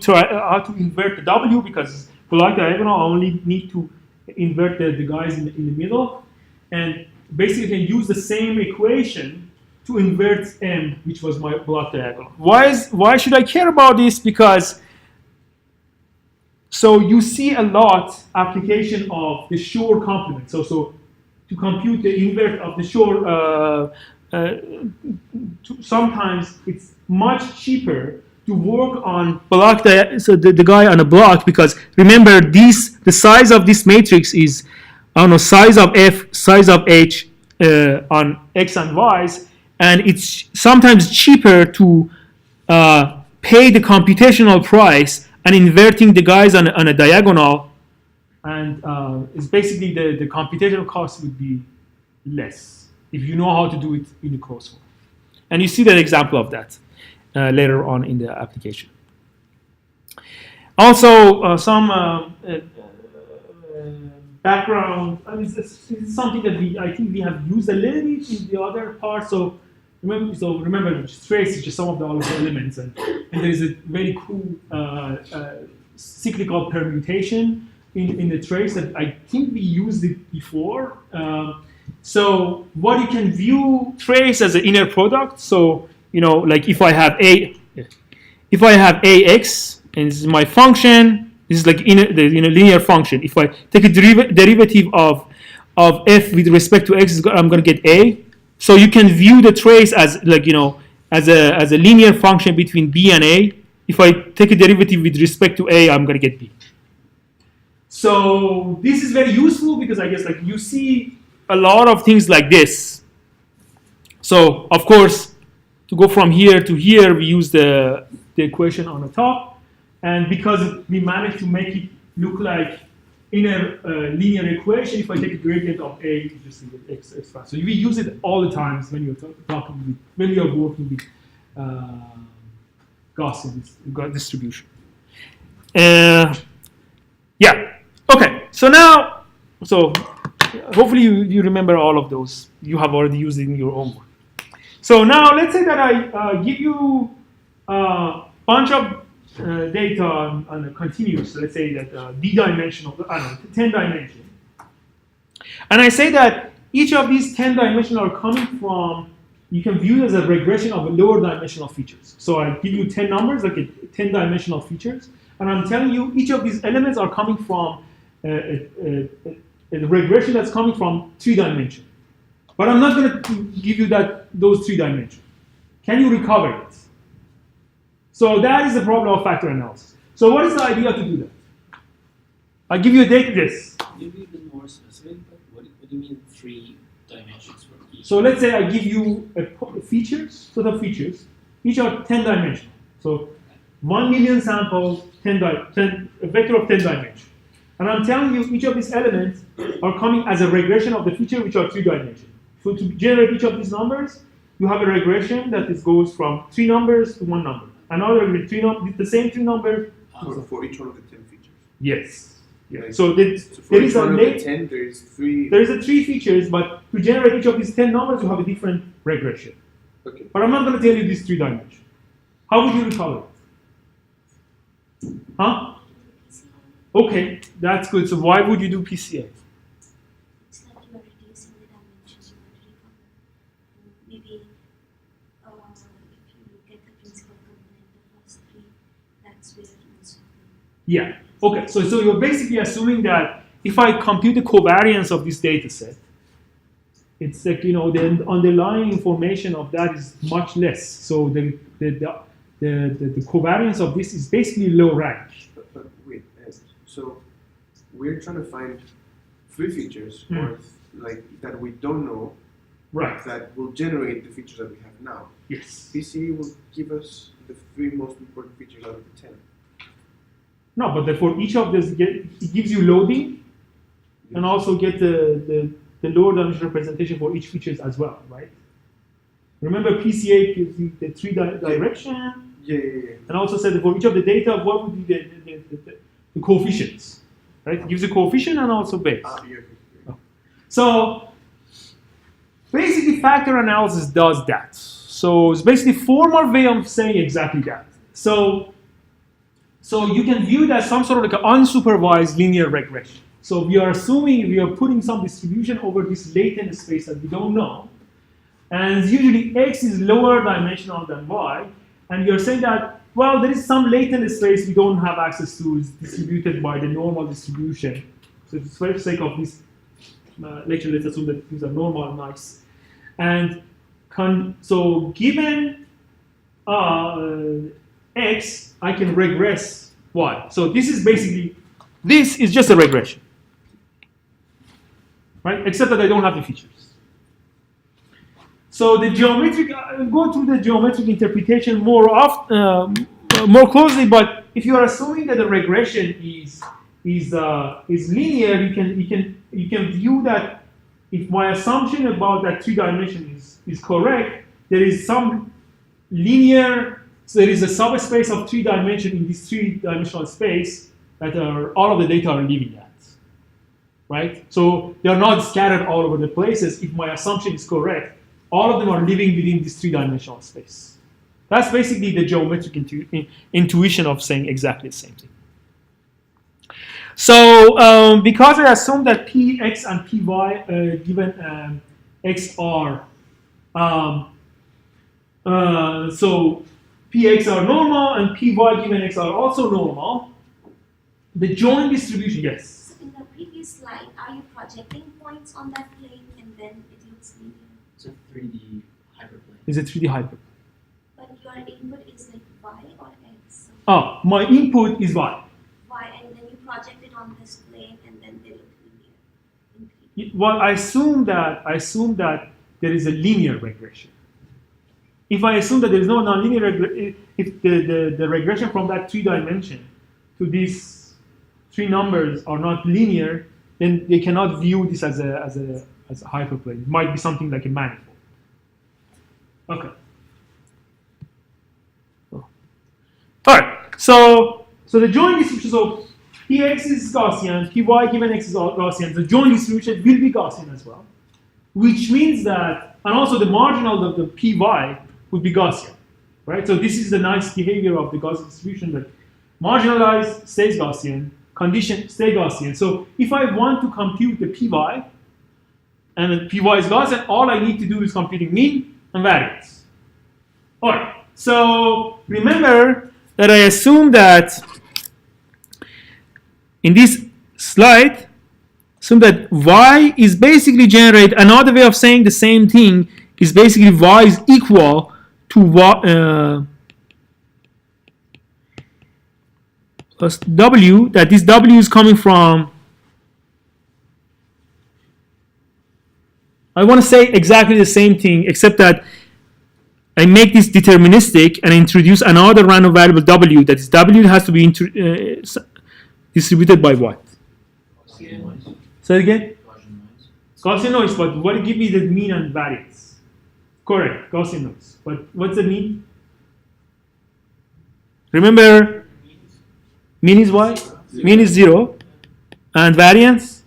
invert the W because block diagonal, I only need to invert the guys in the middle, and basically can use the same equation to invert M, which was my block diagonal. Why should I care about this? Because so you see a lot application of the Shor complement. So to compute the invert of the Shor, sometimes it's much cheaper to work on block so the guy on a block, because remember the size of this matrix is size of F, size of H on X and Y's, and it's sometimes cheaper to pay the computational price and inverting the guys on a diagonal, and it's basically the computational cost would be less if you know how to do it in a closed form. And you see that example of that later on in the application. Also, some background. I mean, this is something that I think we have used a little bit in the other part. So remember, trace is just some of the other elements, and there is a very cool cyclical permutation in the trace that I think we used it before. So what you can view trace as an inner product. So like if I have ax and this is my function, this is like the linear function. If I take a derivative of f with respect to x, I'm going to get a. So you can view the trace as as a linear function between b and a. If I take a derivative with respect to a, I'm going to get b. So this is very useful because I guess you see a lot of things like this. So of course, to go from here to here, we use the equation on the top, and because we managed to make it look like inner linear equation, if I take a gradient of a, you just get x fast. So we use it all the times when you're when you're working with Gaussian distribution. Yeah. Okay. So now, hopefully you remember all of those. You have already used it in your own work. So now let's say that I give you a bunch of data on a continuous, let's say that d-dimensional, 10 dimension. And I say that each of these 10 dimensional are coming from, you can view it as a regression of lower dimensional features. So I give you 10 numbers, like 10 dimensional features, and I'm telling you each of these elements are coming from a regression that's coming from 3 dimensions. But I'm not going to give you those 3 dimensions. Can you recover it? So that is the problem of factor analysis. So what is the idea to do that? I give you a data this. Maybe a bit more specific, but what do you mean 3 dimensions for each? So let's say I give you a set of features. Each are 10 dimensional. So 1 million samples, a vector of 10 dimensions. And I'm telling you each of these elements are coming as a regression of the feature which are 3 dimensional. So to generate each of these numbers, you have a regression that goes from 3 numbers to 1 number. Another with the same 3 numbers. For each one of the 10 features. Yes. Yeah. Right. So there is a 10, there is 3. There is a 3 features, but to generate each of these 10 numbers, you have a different regression. Okay. But I'm not going to tell you these 3 dimensions. How would you recover it? Huh? Okay, that's good. So why would you do PCA? It's like you are reducing the dimensions you want to recover. Maybe if you get the principal component, the first 3, that's where it also. Yeah. Okay. So you're basically assuming that if I compute the covariance of this data set, it's like the underlying information of that is much less. So the covariance of this is basically low rank. But wait, so we're trying to find 3 features or that we don't know, right? That will generate the features that we have now. Yes. PCA will give us the 3 most important features out of the 10. No, but for each of these, it gives you loading, and also get the lower dimension representation for each features as well, right? Remember, PCA gives you the 3 direction. Yeah. And also said that for each of the data, what would be the coefficients, right? It gives a coefficient and also base. Yeah. So basically, factor analysis does that. So it's basically formal way of saying exactly that. So So you can view it as some sort of like an unsupervised linear regression. So we are assuming we are putting some distribution over this latent space that we don't know. And usually x is lower dimensional than y. And you're saying that, well, there is some latent space we don't have access to. It's distributed by the normal distribution. So for the sake of this lecture, let's assume that things are normal and nice. And so given x, I can regress y. So this is basically, this is just a regression, right? Except that I don't have the features. So the geometric, I'll go through the geometric interpretation more closely. But if you are assuming that the regression is linear, you can view that if my assumption about that 3 dimension is correct, there is some linear. So there is a subspace of 3 dimension in this 3-dimensional space that all of the data are living at, right? So they are not scattered all over the places. If my assumption is correct, all of them are living within this 3-dimensional space. That's basically the geometric intuition of saying exactly the same thing. So because I assume that px and py given x are, so px are normal and py given x are also normal, the joint distribution, yes? In the previous slide, are you projecting points on that plane and then it looks linear? It's a 3D hyperplane. It's a 3D hyperplane. But your input is like y or x? So Oh, my input is y. y, and then you project it on this plane and then they look linear in 3D. Well, I assume that there is a linear regression. If I assume that there is no nonlinear regression, if the regression from that 3 dimension to these 3 numbers are not linear, then they cannot view this as a hyperplane. It might be something like a manifold. Okay. Oh. All right. So the joint distribution. So px is Gaussian, py given x is Gaussian. The joint distribution will be Gaussian as well, which means that, and also the marginal of the py would be Gaussian, right? So this is the nice behavior of the Gaussian distribution, that marginalized stays Gaussian, condition stay Gaussian. So if I want to compute the py, and the py is Gaussian, all I need to do is computing mean and variance. All right. So remember that I assume that in this slide, assume that y is basically generate. Another way of saying the same thing is basically y is equal to y plus w. That this w is coming from. I want to say exactly the same thing, except that I make this deterministic and introduce another random variable w. That is w has to be distributed by what? Gaussian noise. Say it again. Gaussian noise. Gaussian noise, but what give me the mean and variance? Correct, Gaussian noise. But what's the mean? Remember, mean is what? 0. Mean is 0. And variance?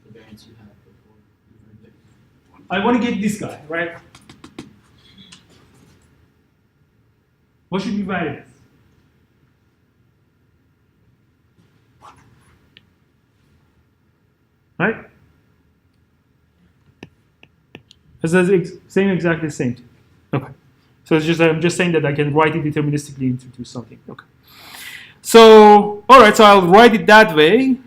The variance you had before. I want to get this guy, right? What should be variance? Right? It's saying exactly the same thing. Okay. So it's just I'm just saying that I can write it deterministically into something. Okay. So all right. So I'll write it that way.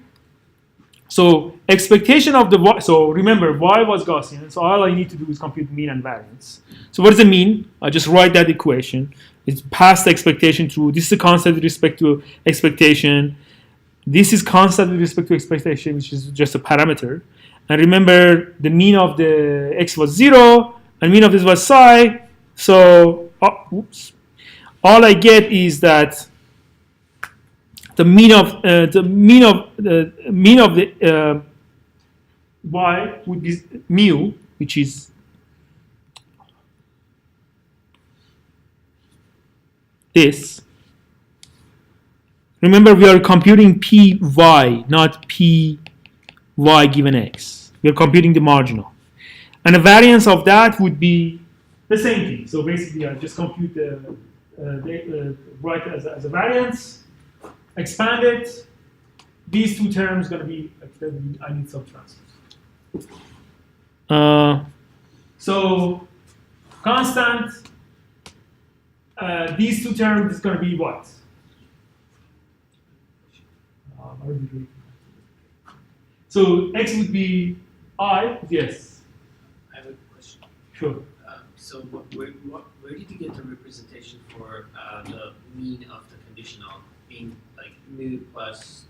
So expectation of the y. So remember, y was Gaussian. So all I need to do is compute mean and variance. So what does it mean? I just write that equation. It's pass the expectation through. This is a constant with respect to expectation. This is constant with respect to expectation, which is just a parameter. And remember, the mean of the x was 0, and mean of this was psi. So, all I get is that the mean of the y would be mu, which is this. Remember, we are computing py, not py given x. We are computing the marginal. And the variance of that would be the same thing. So basically, I just compute the write it as a variance, expand it. These two terms going to be, I need some transfers. So constant, these two terms is going to be what? So x would be I, yes. I have a question. Sure. So where did you get the representation for the mean of the conditional being like mu plus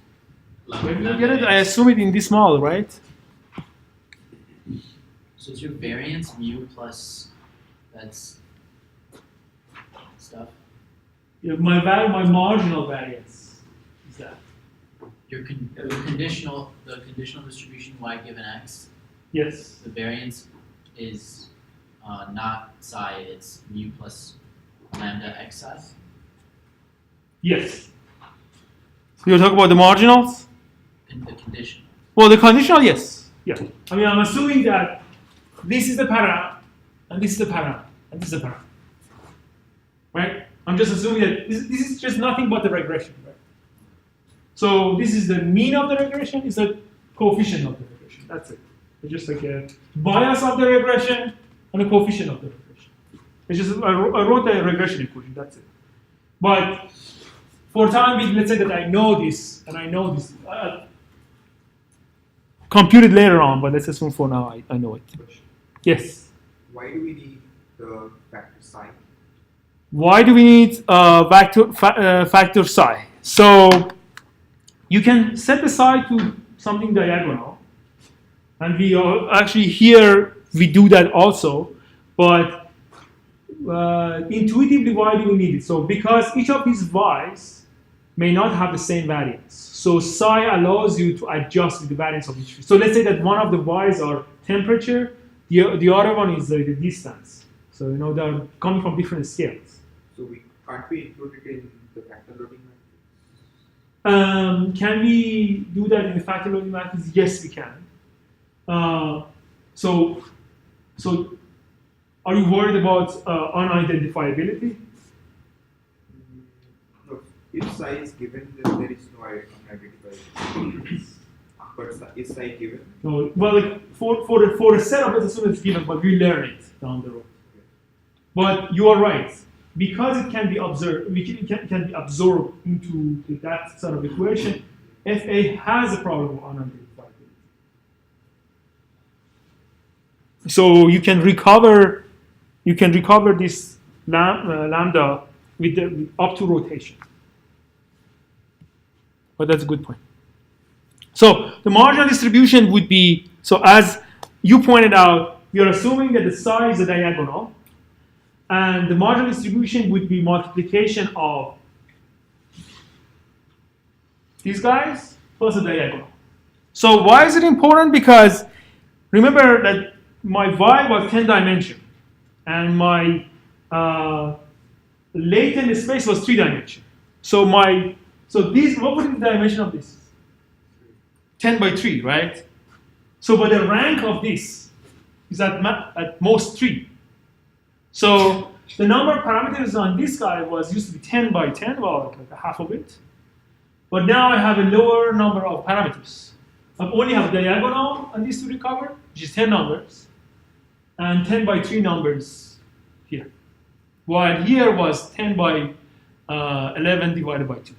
lambda? When you get it, I assume it in this model, right? So is your variance mu plus that's stuff? Yeah, my marginal variance is that. Your conditional distribution y given x, Yes. the variance is not psi, it's mu plus lambda x psi. Yes. So you're talking about the marginals? The conditional. Well, the conditional, yes. Yeah. I mean, I'm assuming that this is the param, and this is the param, and this is the param. Right? I'm just assuming that this is just nothing but the regression, right? So this is the mean of the regression, is the coefficient of the regression. That's it. It's just like a bias of the regression and a coefficient of the regression. It's just I wrote a regression equation. That's it. But for time being, let's say that I know this and I know this. Compute it later on, but let's assume for now I know it. Yes. Why do we need the factor psi? Why do we need factor psi? So you can set the psi to something diagonal, and we actually here we do that also. But intuitively, why do we need it? So because each of these y's may not have the same variance. So psi allows you to adjust the variance of each. So let's say that one of the y's are temperature, the other one is the distance. So you know they're coming from different scales. So can't we include it in the factor loading matrix? Can we do that in the factor loading matrix? Yes, we can. So are you worried about unidentifiability? No. If psi is given, then there is no unidentifiability. But is psi given? No. Well, like for a setup, let's assume it's given, but we learn it down the road. Okay. But you are right. Because it can be observed, it can be absorbed into that sort of equation, FA has a problem with unidentifiability. So you can recover this lambda with up to rotation. But that's a good point. So the marginal distribution would be, so as you pointed out, we are assuming that the psi is a diagonal. And the marginal distribution would be multiplication of these guys plus a diagonal. So why is it important? Because remember that my y was 10 dimension, and my latent space was 3 dimension. So these, what would be the dimension of this? 10 by 3, right? So but the rank of this is at most 3. So the number of parameters on this guy used to be 10 by 10, well, like half of it. But now I have a lower number of parameters. I only have a diagonal on these to recover, which is 10 numbers, and 10 by 3 numbers here. While here was 10 by 11 divided by 2,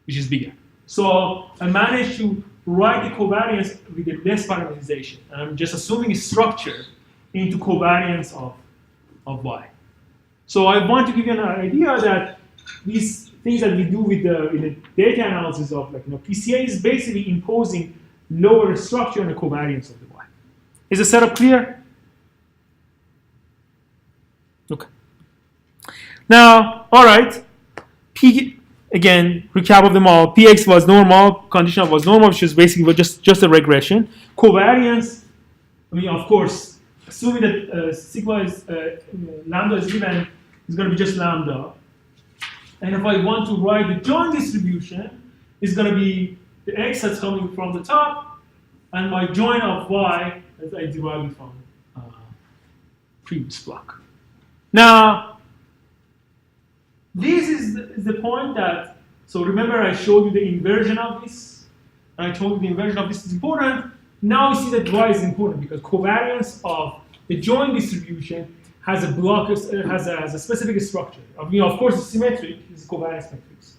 which is bigger. So I managed to write the covariance with a less parameterization. And I'm just assuming a structure into covariance of y. So I want to give you an idea that these things that we do with the data analysis of PCA is basically imposing lower structure and the covariance of the y. Is the setup clear? Okay. Now, all right. Again, recap of them all. Px was normal, conditional was normal, which is basically just a regression. Covariance, I mean, of course, assuming that sigma is lambda is given, it's going to be just lambda. And if I want to write the joint distribution, it's going to be the x that's coming from the top, and my joint of y that I derived from previous block. Now, This is the point that, so remember I showed you the inversion of this, and I told you the inversion of this is important. Now we see that y is important because covariance of the joint distribution has a block, has a specific structure. Of course, it's symmetric, it's covariance matrix.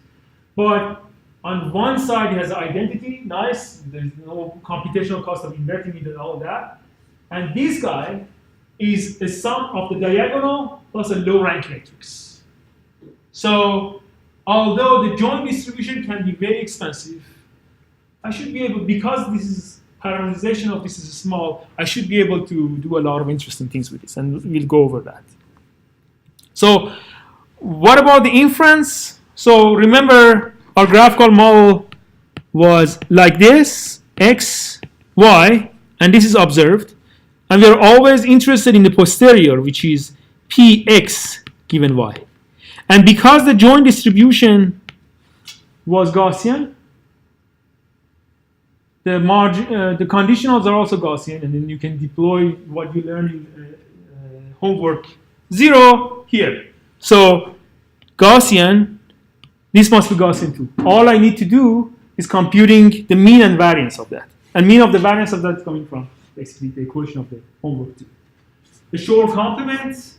But on one side, it has an identity, nice. There's no computational cost of inverting it and all of that. And this guy is the sum of the diagonal plus a low rank matrix. So, although the joint distribution can be very expensive, I should be able, because this is parameterization of this is small, I should be able to do a lot of interesting things with this, and we'll go over that. So, what about the inference? So, remember, our graphical model was like this, x, y, and this is observed. And we are always interested in the posterior, which is px given y. And because the joint distribution was Gaussian, the conditionals are also Gaussian, and then you can deploy what you learned in homework 0 here. So Gaussian, this must be Gaussian too. All I need to do is computing the mean and variance of that. And mean of the variance of that is coming from basically the equation of the homework 2. The Shor complement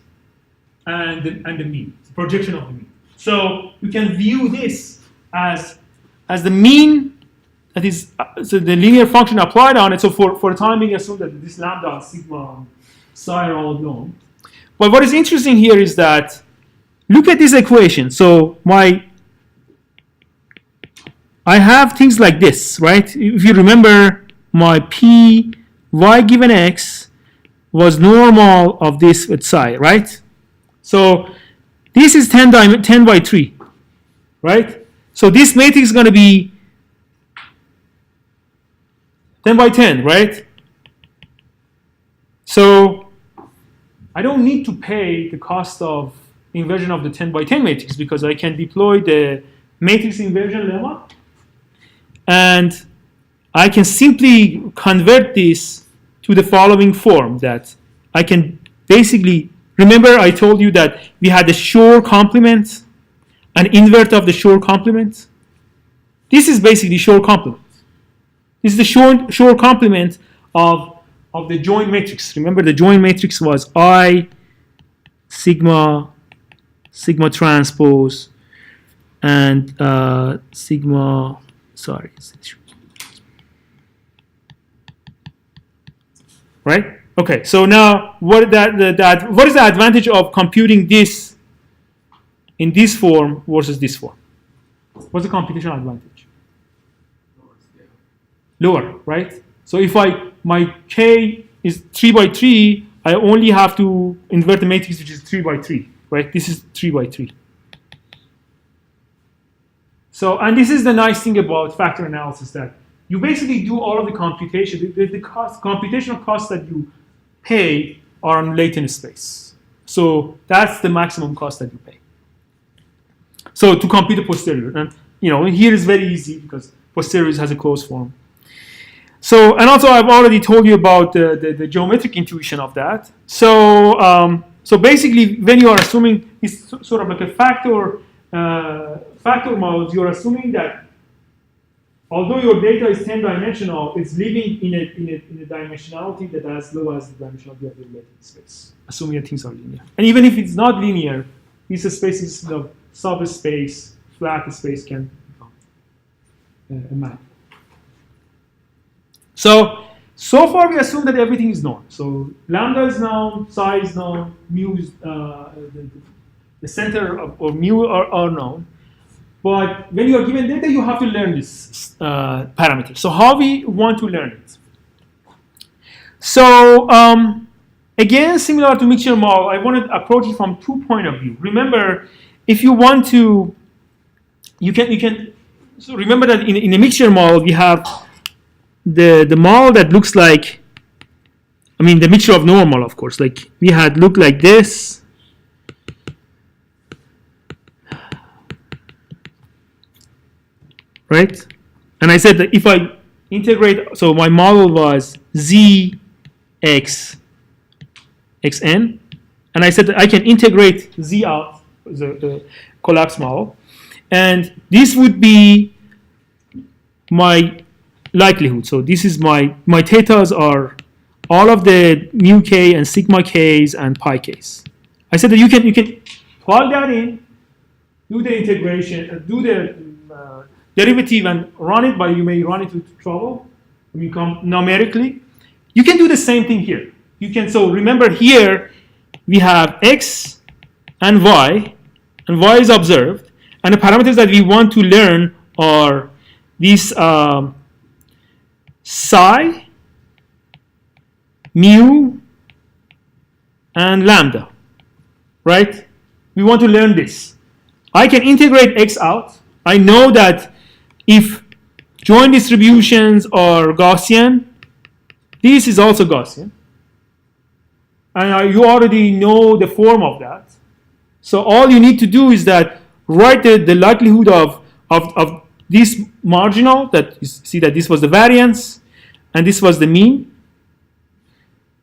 and the mean, the projection of the mean. So you can view this as the mean, that is so the linear function applied on it. So for the time being, assume that this lambda, sigma, psi are all known. But what is interesting here is that look at this equation. So I have things like this, right? If you remember, my p y given x was normal of this with psi, right? So this is 10 by 3, right? So this matrix is going to be 10 by 10, right? So I don't need to pay the cost of inversion of the 10 by 10 matrix because I can deploy the matrix inversion lemma, and I can simply convert this to the following form that I can basically, remember I told you that we had the Shor complement, an invert of the Shor complement. This is basically Shor complement. This is the Shor complement of the joint matrix. Remember the joint matrix was I, sigma transpose, and sigma, sorry. Right? Okay, so now what is the advantage of computing this in this form versus this form? What's the computational advantage? Lower, right? So if my k is 3 by 3, I only have to invert the matrix which is 3 by 3, right? This is 3 by 3. So, and this is the nice thing about factor analysis, that you basically do all of the computation. The computational costs that you pay are on latent space. So that's the maximum cost that you pay. So to compute the posterior, and here is very easy because posterior has a closed form. So, and also I've already told you about the geometric intuition of that. So, so basically, when you are assuming it's sort of like a factor model, you're assuming that although your data is 10-dimensional, it's living in a dimensionality that as low as the dimensionality of the related space, assuming that things are linear. And even if it's not linear, these spaces, the subspace, flat space can become a map. So far we assume that everything is known. So lambda is known, psi is known, mu is the center or mu are known. But when you are given data, you have to learn this parameter. So how we want to learn it? So again, similar to mixture model, I want to approach it from 2 points of view. Remember, if you want to, you can. So remember that in a mixture model, we have the model that looks like, the mixture of normal, of course. Like we had looked like this. Right? And I said that if I integrate, so my model was z x xn, and I said that I can integrate z out, collapse model. And this would be my likelihood. So this is my thetas are all of the mu k and sigma k's and pi k's. I said that you can plug that in, do the integration, do the derivative and run it, but you may run into trouble when you come numerically. You can do the same thing here. You can, so remember here we have x and y is observed, and the parameters that we want to learn are these psi, mu, and lambda, right? We want to learn this. I can integrate x out. I know that if joint distributions are Gaussian, this is also Gaussian. And you already know the form of that. So all you need to do is that write the likelihood of this marginal, that you see that this was the variance and this was the mean.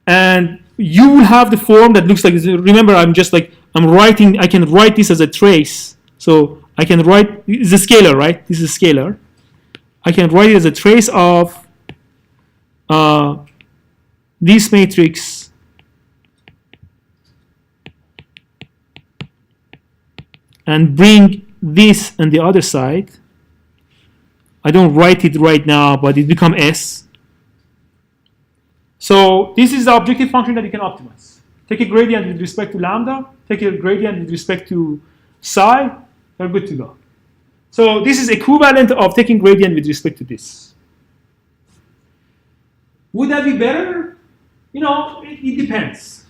And you will have the form that looks like this. Remember, I can write this as a trace. So I can write, it's a scalar, right? This is a scalar. I can write it as a trace of this matrix and bring this on the other side. I don't write it right now, but it becomes S. So this is the objective function that you can optimize. Take a gradient with respect to lambda, take a gradient with respect to psi, you're good to go. So this is equivalent of taking gradient with respect to this. Would that be better? It depends.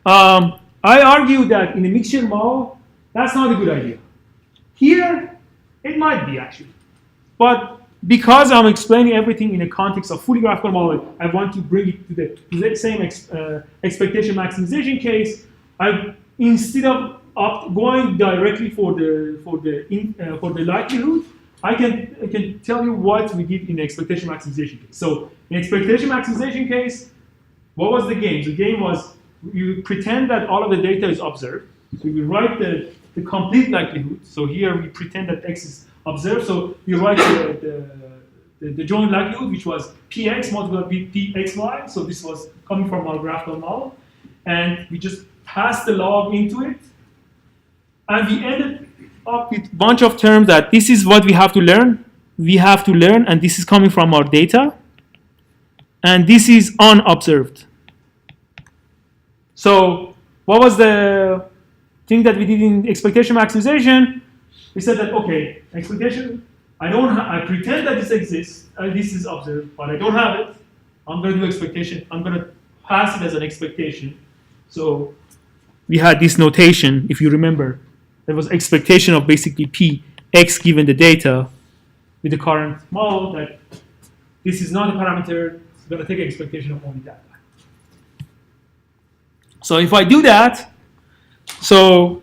I argue that in a mixture model, that's not a good idea. Here, it might be actually. But because I'm explaining everything in the context of fully graphical model, I want to bring it to the same expectation maximization case. Instead of going directly for the likelihood, I can tell you what we did in the expectation maximization case. So in expectation maximization case, what was the game? The game was you pretend that all of the data is observed. So we write the complete likelihood. So here we pretend that x is observed. So we write the joint likelihood, which was px multiplied by pxy. So this was coming from our graphical model. And we just passed the log into it. And we ended up with a bunch of terms that this is what we have to learn. We have to learn, and this is coming from our data. And this is unobserved. So what was the thing that we did in expectation maximization? We said that, okay, expectation, I pretend that this exists, this is observed, but I don't have it. I'm going to do expectation. I'm going to pass it as an expectation. So we had this notation, if you remember. There was expectation of basically p, x given the data with the current model that this is not a parameter. It's going to take an expectation of only that. So if I do that, so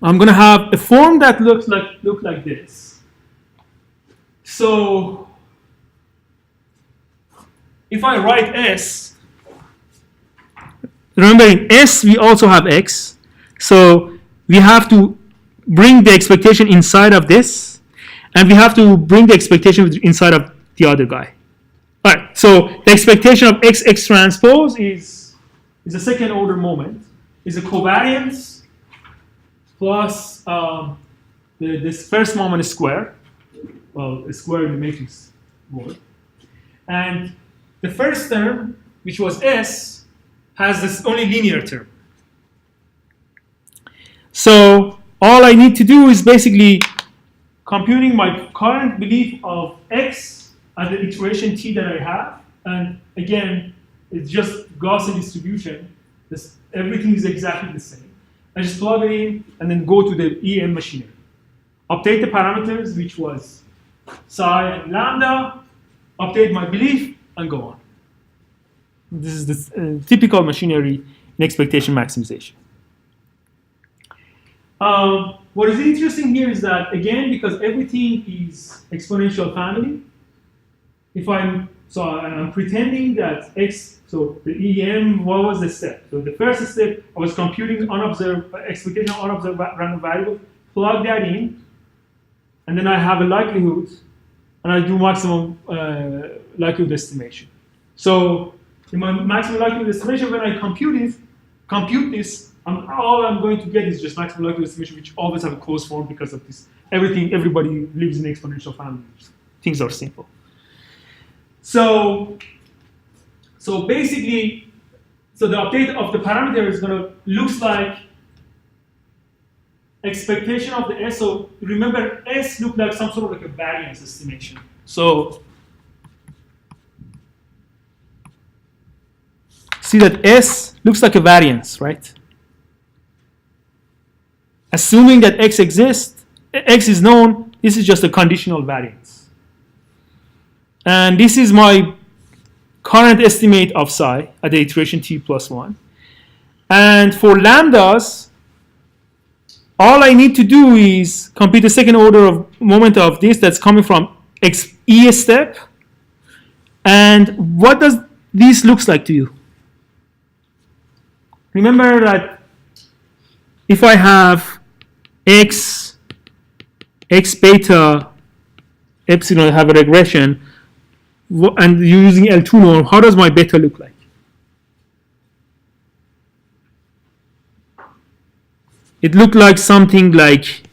I'm going to have a form that look like this. So if I write S, remember in S we also have x. So we have to bring the expectation inside of this, and we have to bring the expectation inside of the other guy. All right, so the expectation of x transpose is a second order moment, is a covariance plus this first moment square, well, a square in the matrix mode. And the first term, which was S, has this only linear term. So all I need to do is basically computing my current belief of x at the iteration t that I have. And again, it's just Gaussian distribution. Everything is exactly the same. I just plug it in and then go to the EM machinery. Update the parameters, which was psi and lambda. Update my belief and go on. This is the typical machinery in expectation maximization. What is interesting here is that, again, because everything is exponential family, I'm pretending that x, so the EM, what was the step? So the first step, I was computing unobserved, expectation of unobserved random variable. plug that in, and then I have a likelihood, and I do maximum likelihood estimation. So in my maximum likelihood estimation, when I compute this, all I'm going to get is just maximum likelihood estimation, which always have a closed form because of this. Everybody lives in exponential families. Things are simple. So basically, the update of the parameter is going to looks like expectation of the S. So remember, S looked like some sort of like a variance estimation. So see that S looks like a variance, right? Assuming that X exists, X is known, this is just a conditional variance. And this is my current estimate of psi at the iteration t plus 1. And for lambdas, all I need to do is compute the second order of moment of this that's coming from E step. And what does this looks like to you? Remember that if I have x beta epsilon have a regression, and you're using L2 norm, how does my beta look like? It looked like something like,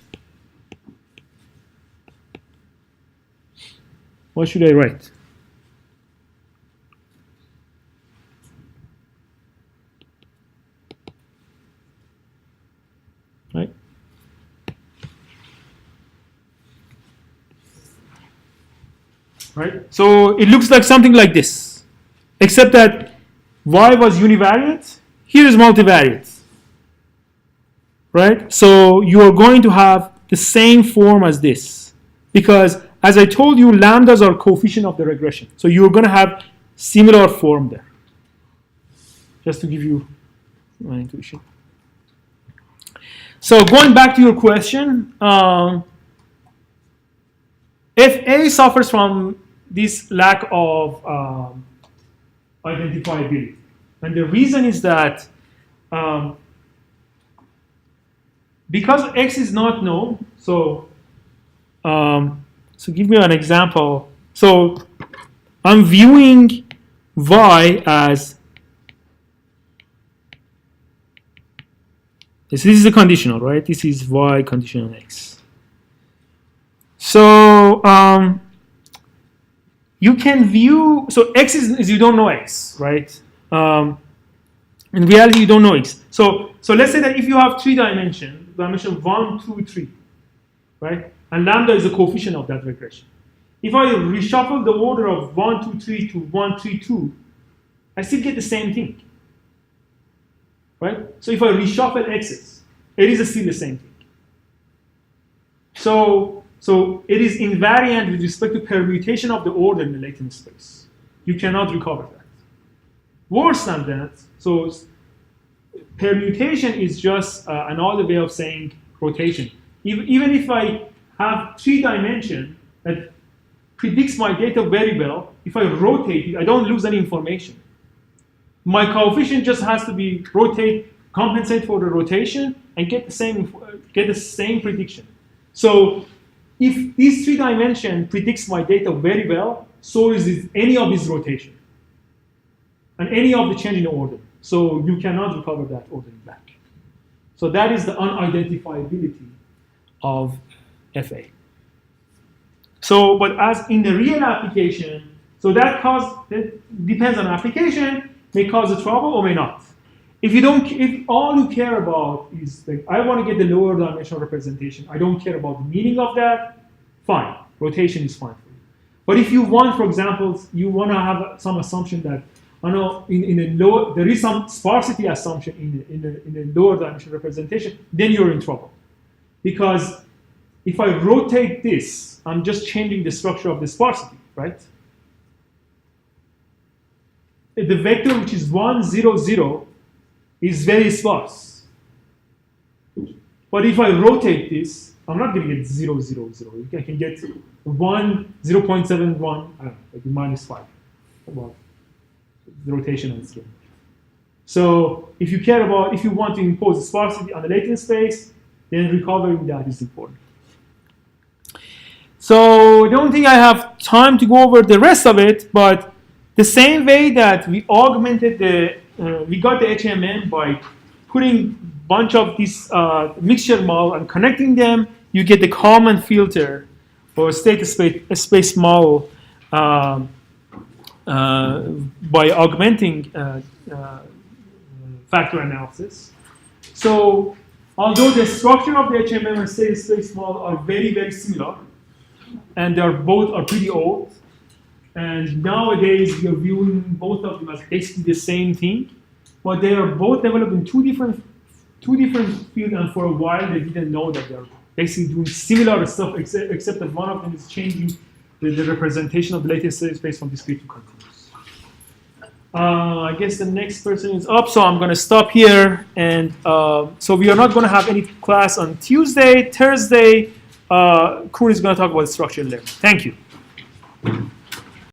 what should I write? Right? Right? So it looks like something like this, except that y was univariate, here is multivariate. Right? So you are going to have the same form as this, because as I told you, lambdas are coefficient of the regression. So you're going to have similar form there. Just to give you my intuition. So going back to your question, if A suffers from this lack of identifiability, and the reason is that because X is not known, so give me an example. So I'm viewing Y as, this is a conditional, right? This is Y conditional X. So you can view, so X is you don't know X, right? In reality, you don't know X. So let's say that if you have 3 dimension 1, 2, 3, right? And lambda is the coefficient of that regression. If I reshuffle the order of 1, 2, 3 to 1, 3, 2, I still get the same thing, right? So if I reshuffle x's, it is still the same thing. So it is invariant with respect to permutation of the order in the latent space. You cannot recover that. Worse than that, so permutation is just another way of saying rotation. Even if I have 3 dimension that predicts my data very well, if I rotate it, I don't lose any information. My coefficient just has to be rotate, compensate for the rotation, and get the same prediction. So if this 3 dimension predicts my data very well, so is any of this rotation and any of the change in order. So you cannot recover that ordering back. So that is the unidentifiability of FA. So, but as in the real application, so that depends on application, may cause a trouble or may not. If all you care about is like, I want to get the lower dimensional representation, I don't care about the meaning of that, fine, rotation is fine for you. But if you want, for example, you want to have some assumption that, I know in a lower, there is some sparsity assumption in the lower dimensional representation, then you're in trouble. Because if I rotate this, I'm just changing the structure of the sparsity, right? The vector which is 1, 0, 0 is very sparse. But if I rotate this, I'm not going to get 0, 0, 0. I can get 1, 0.71, I don't know, like -5. Well, the rotation and scale. So if you want to impose sparsity on the latent space, then recovering that is important. So I don't think I have time to go over the rest of it, but the same way that we augmented we got the HMM by putting a bunch of these mixture model and connecting them, you get the Kalman filter or state space model by augmenting factor analysis. So although the structure of the HMM and state space model are very, very similar, and both are pretty old, and nowadays we are viewing both of them as basically the same thing, but they are both developed in two different fields, and for a while they didn't know that they're basically doing similar stuff, except that one of them is changing the representation of the latest space from discrete to continuous. I guess the next person is up, so I'm going to stop here. And so we are not going to have any class on Tuesday. Thursday, Kuhn is going to talk about structured learning. Thank you.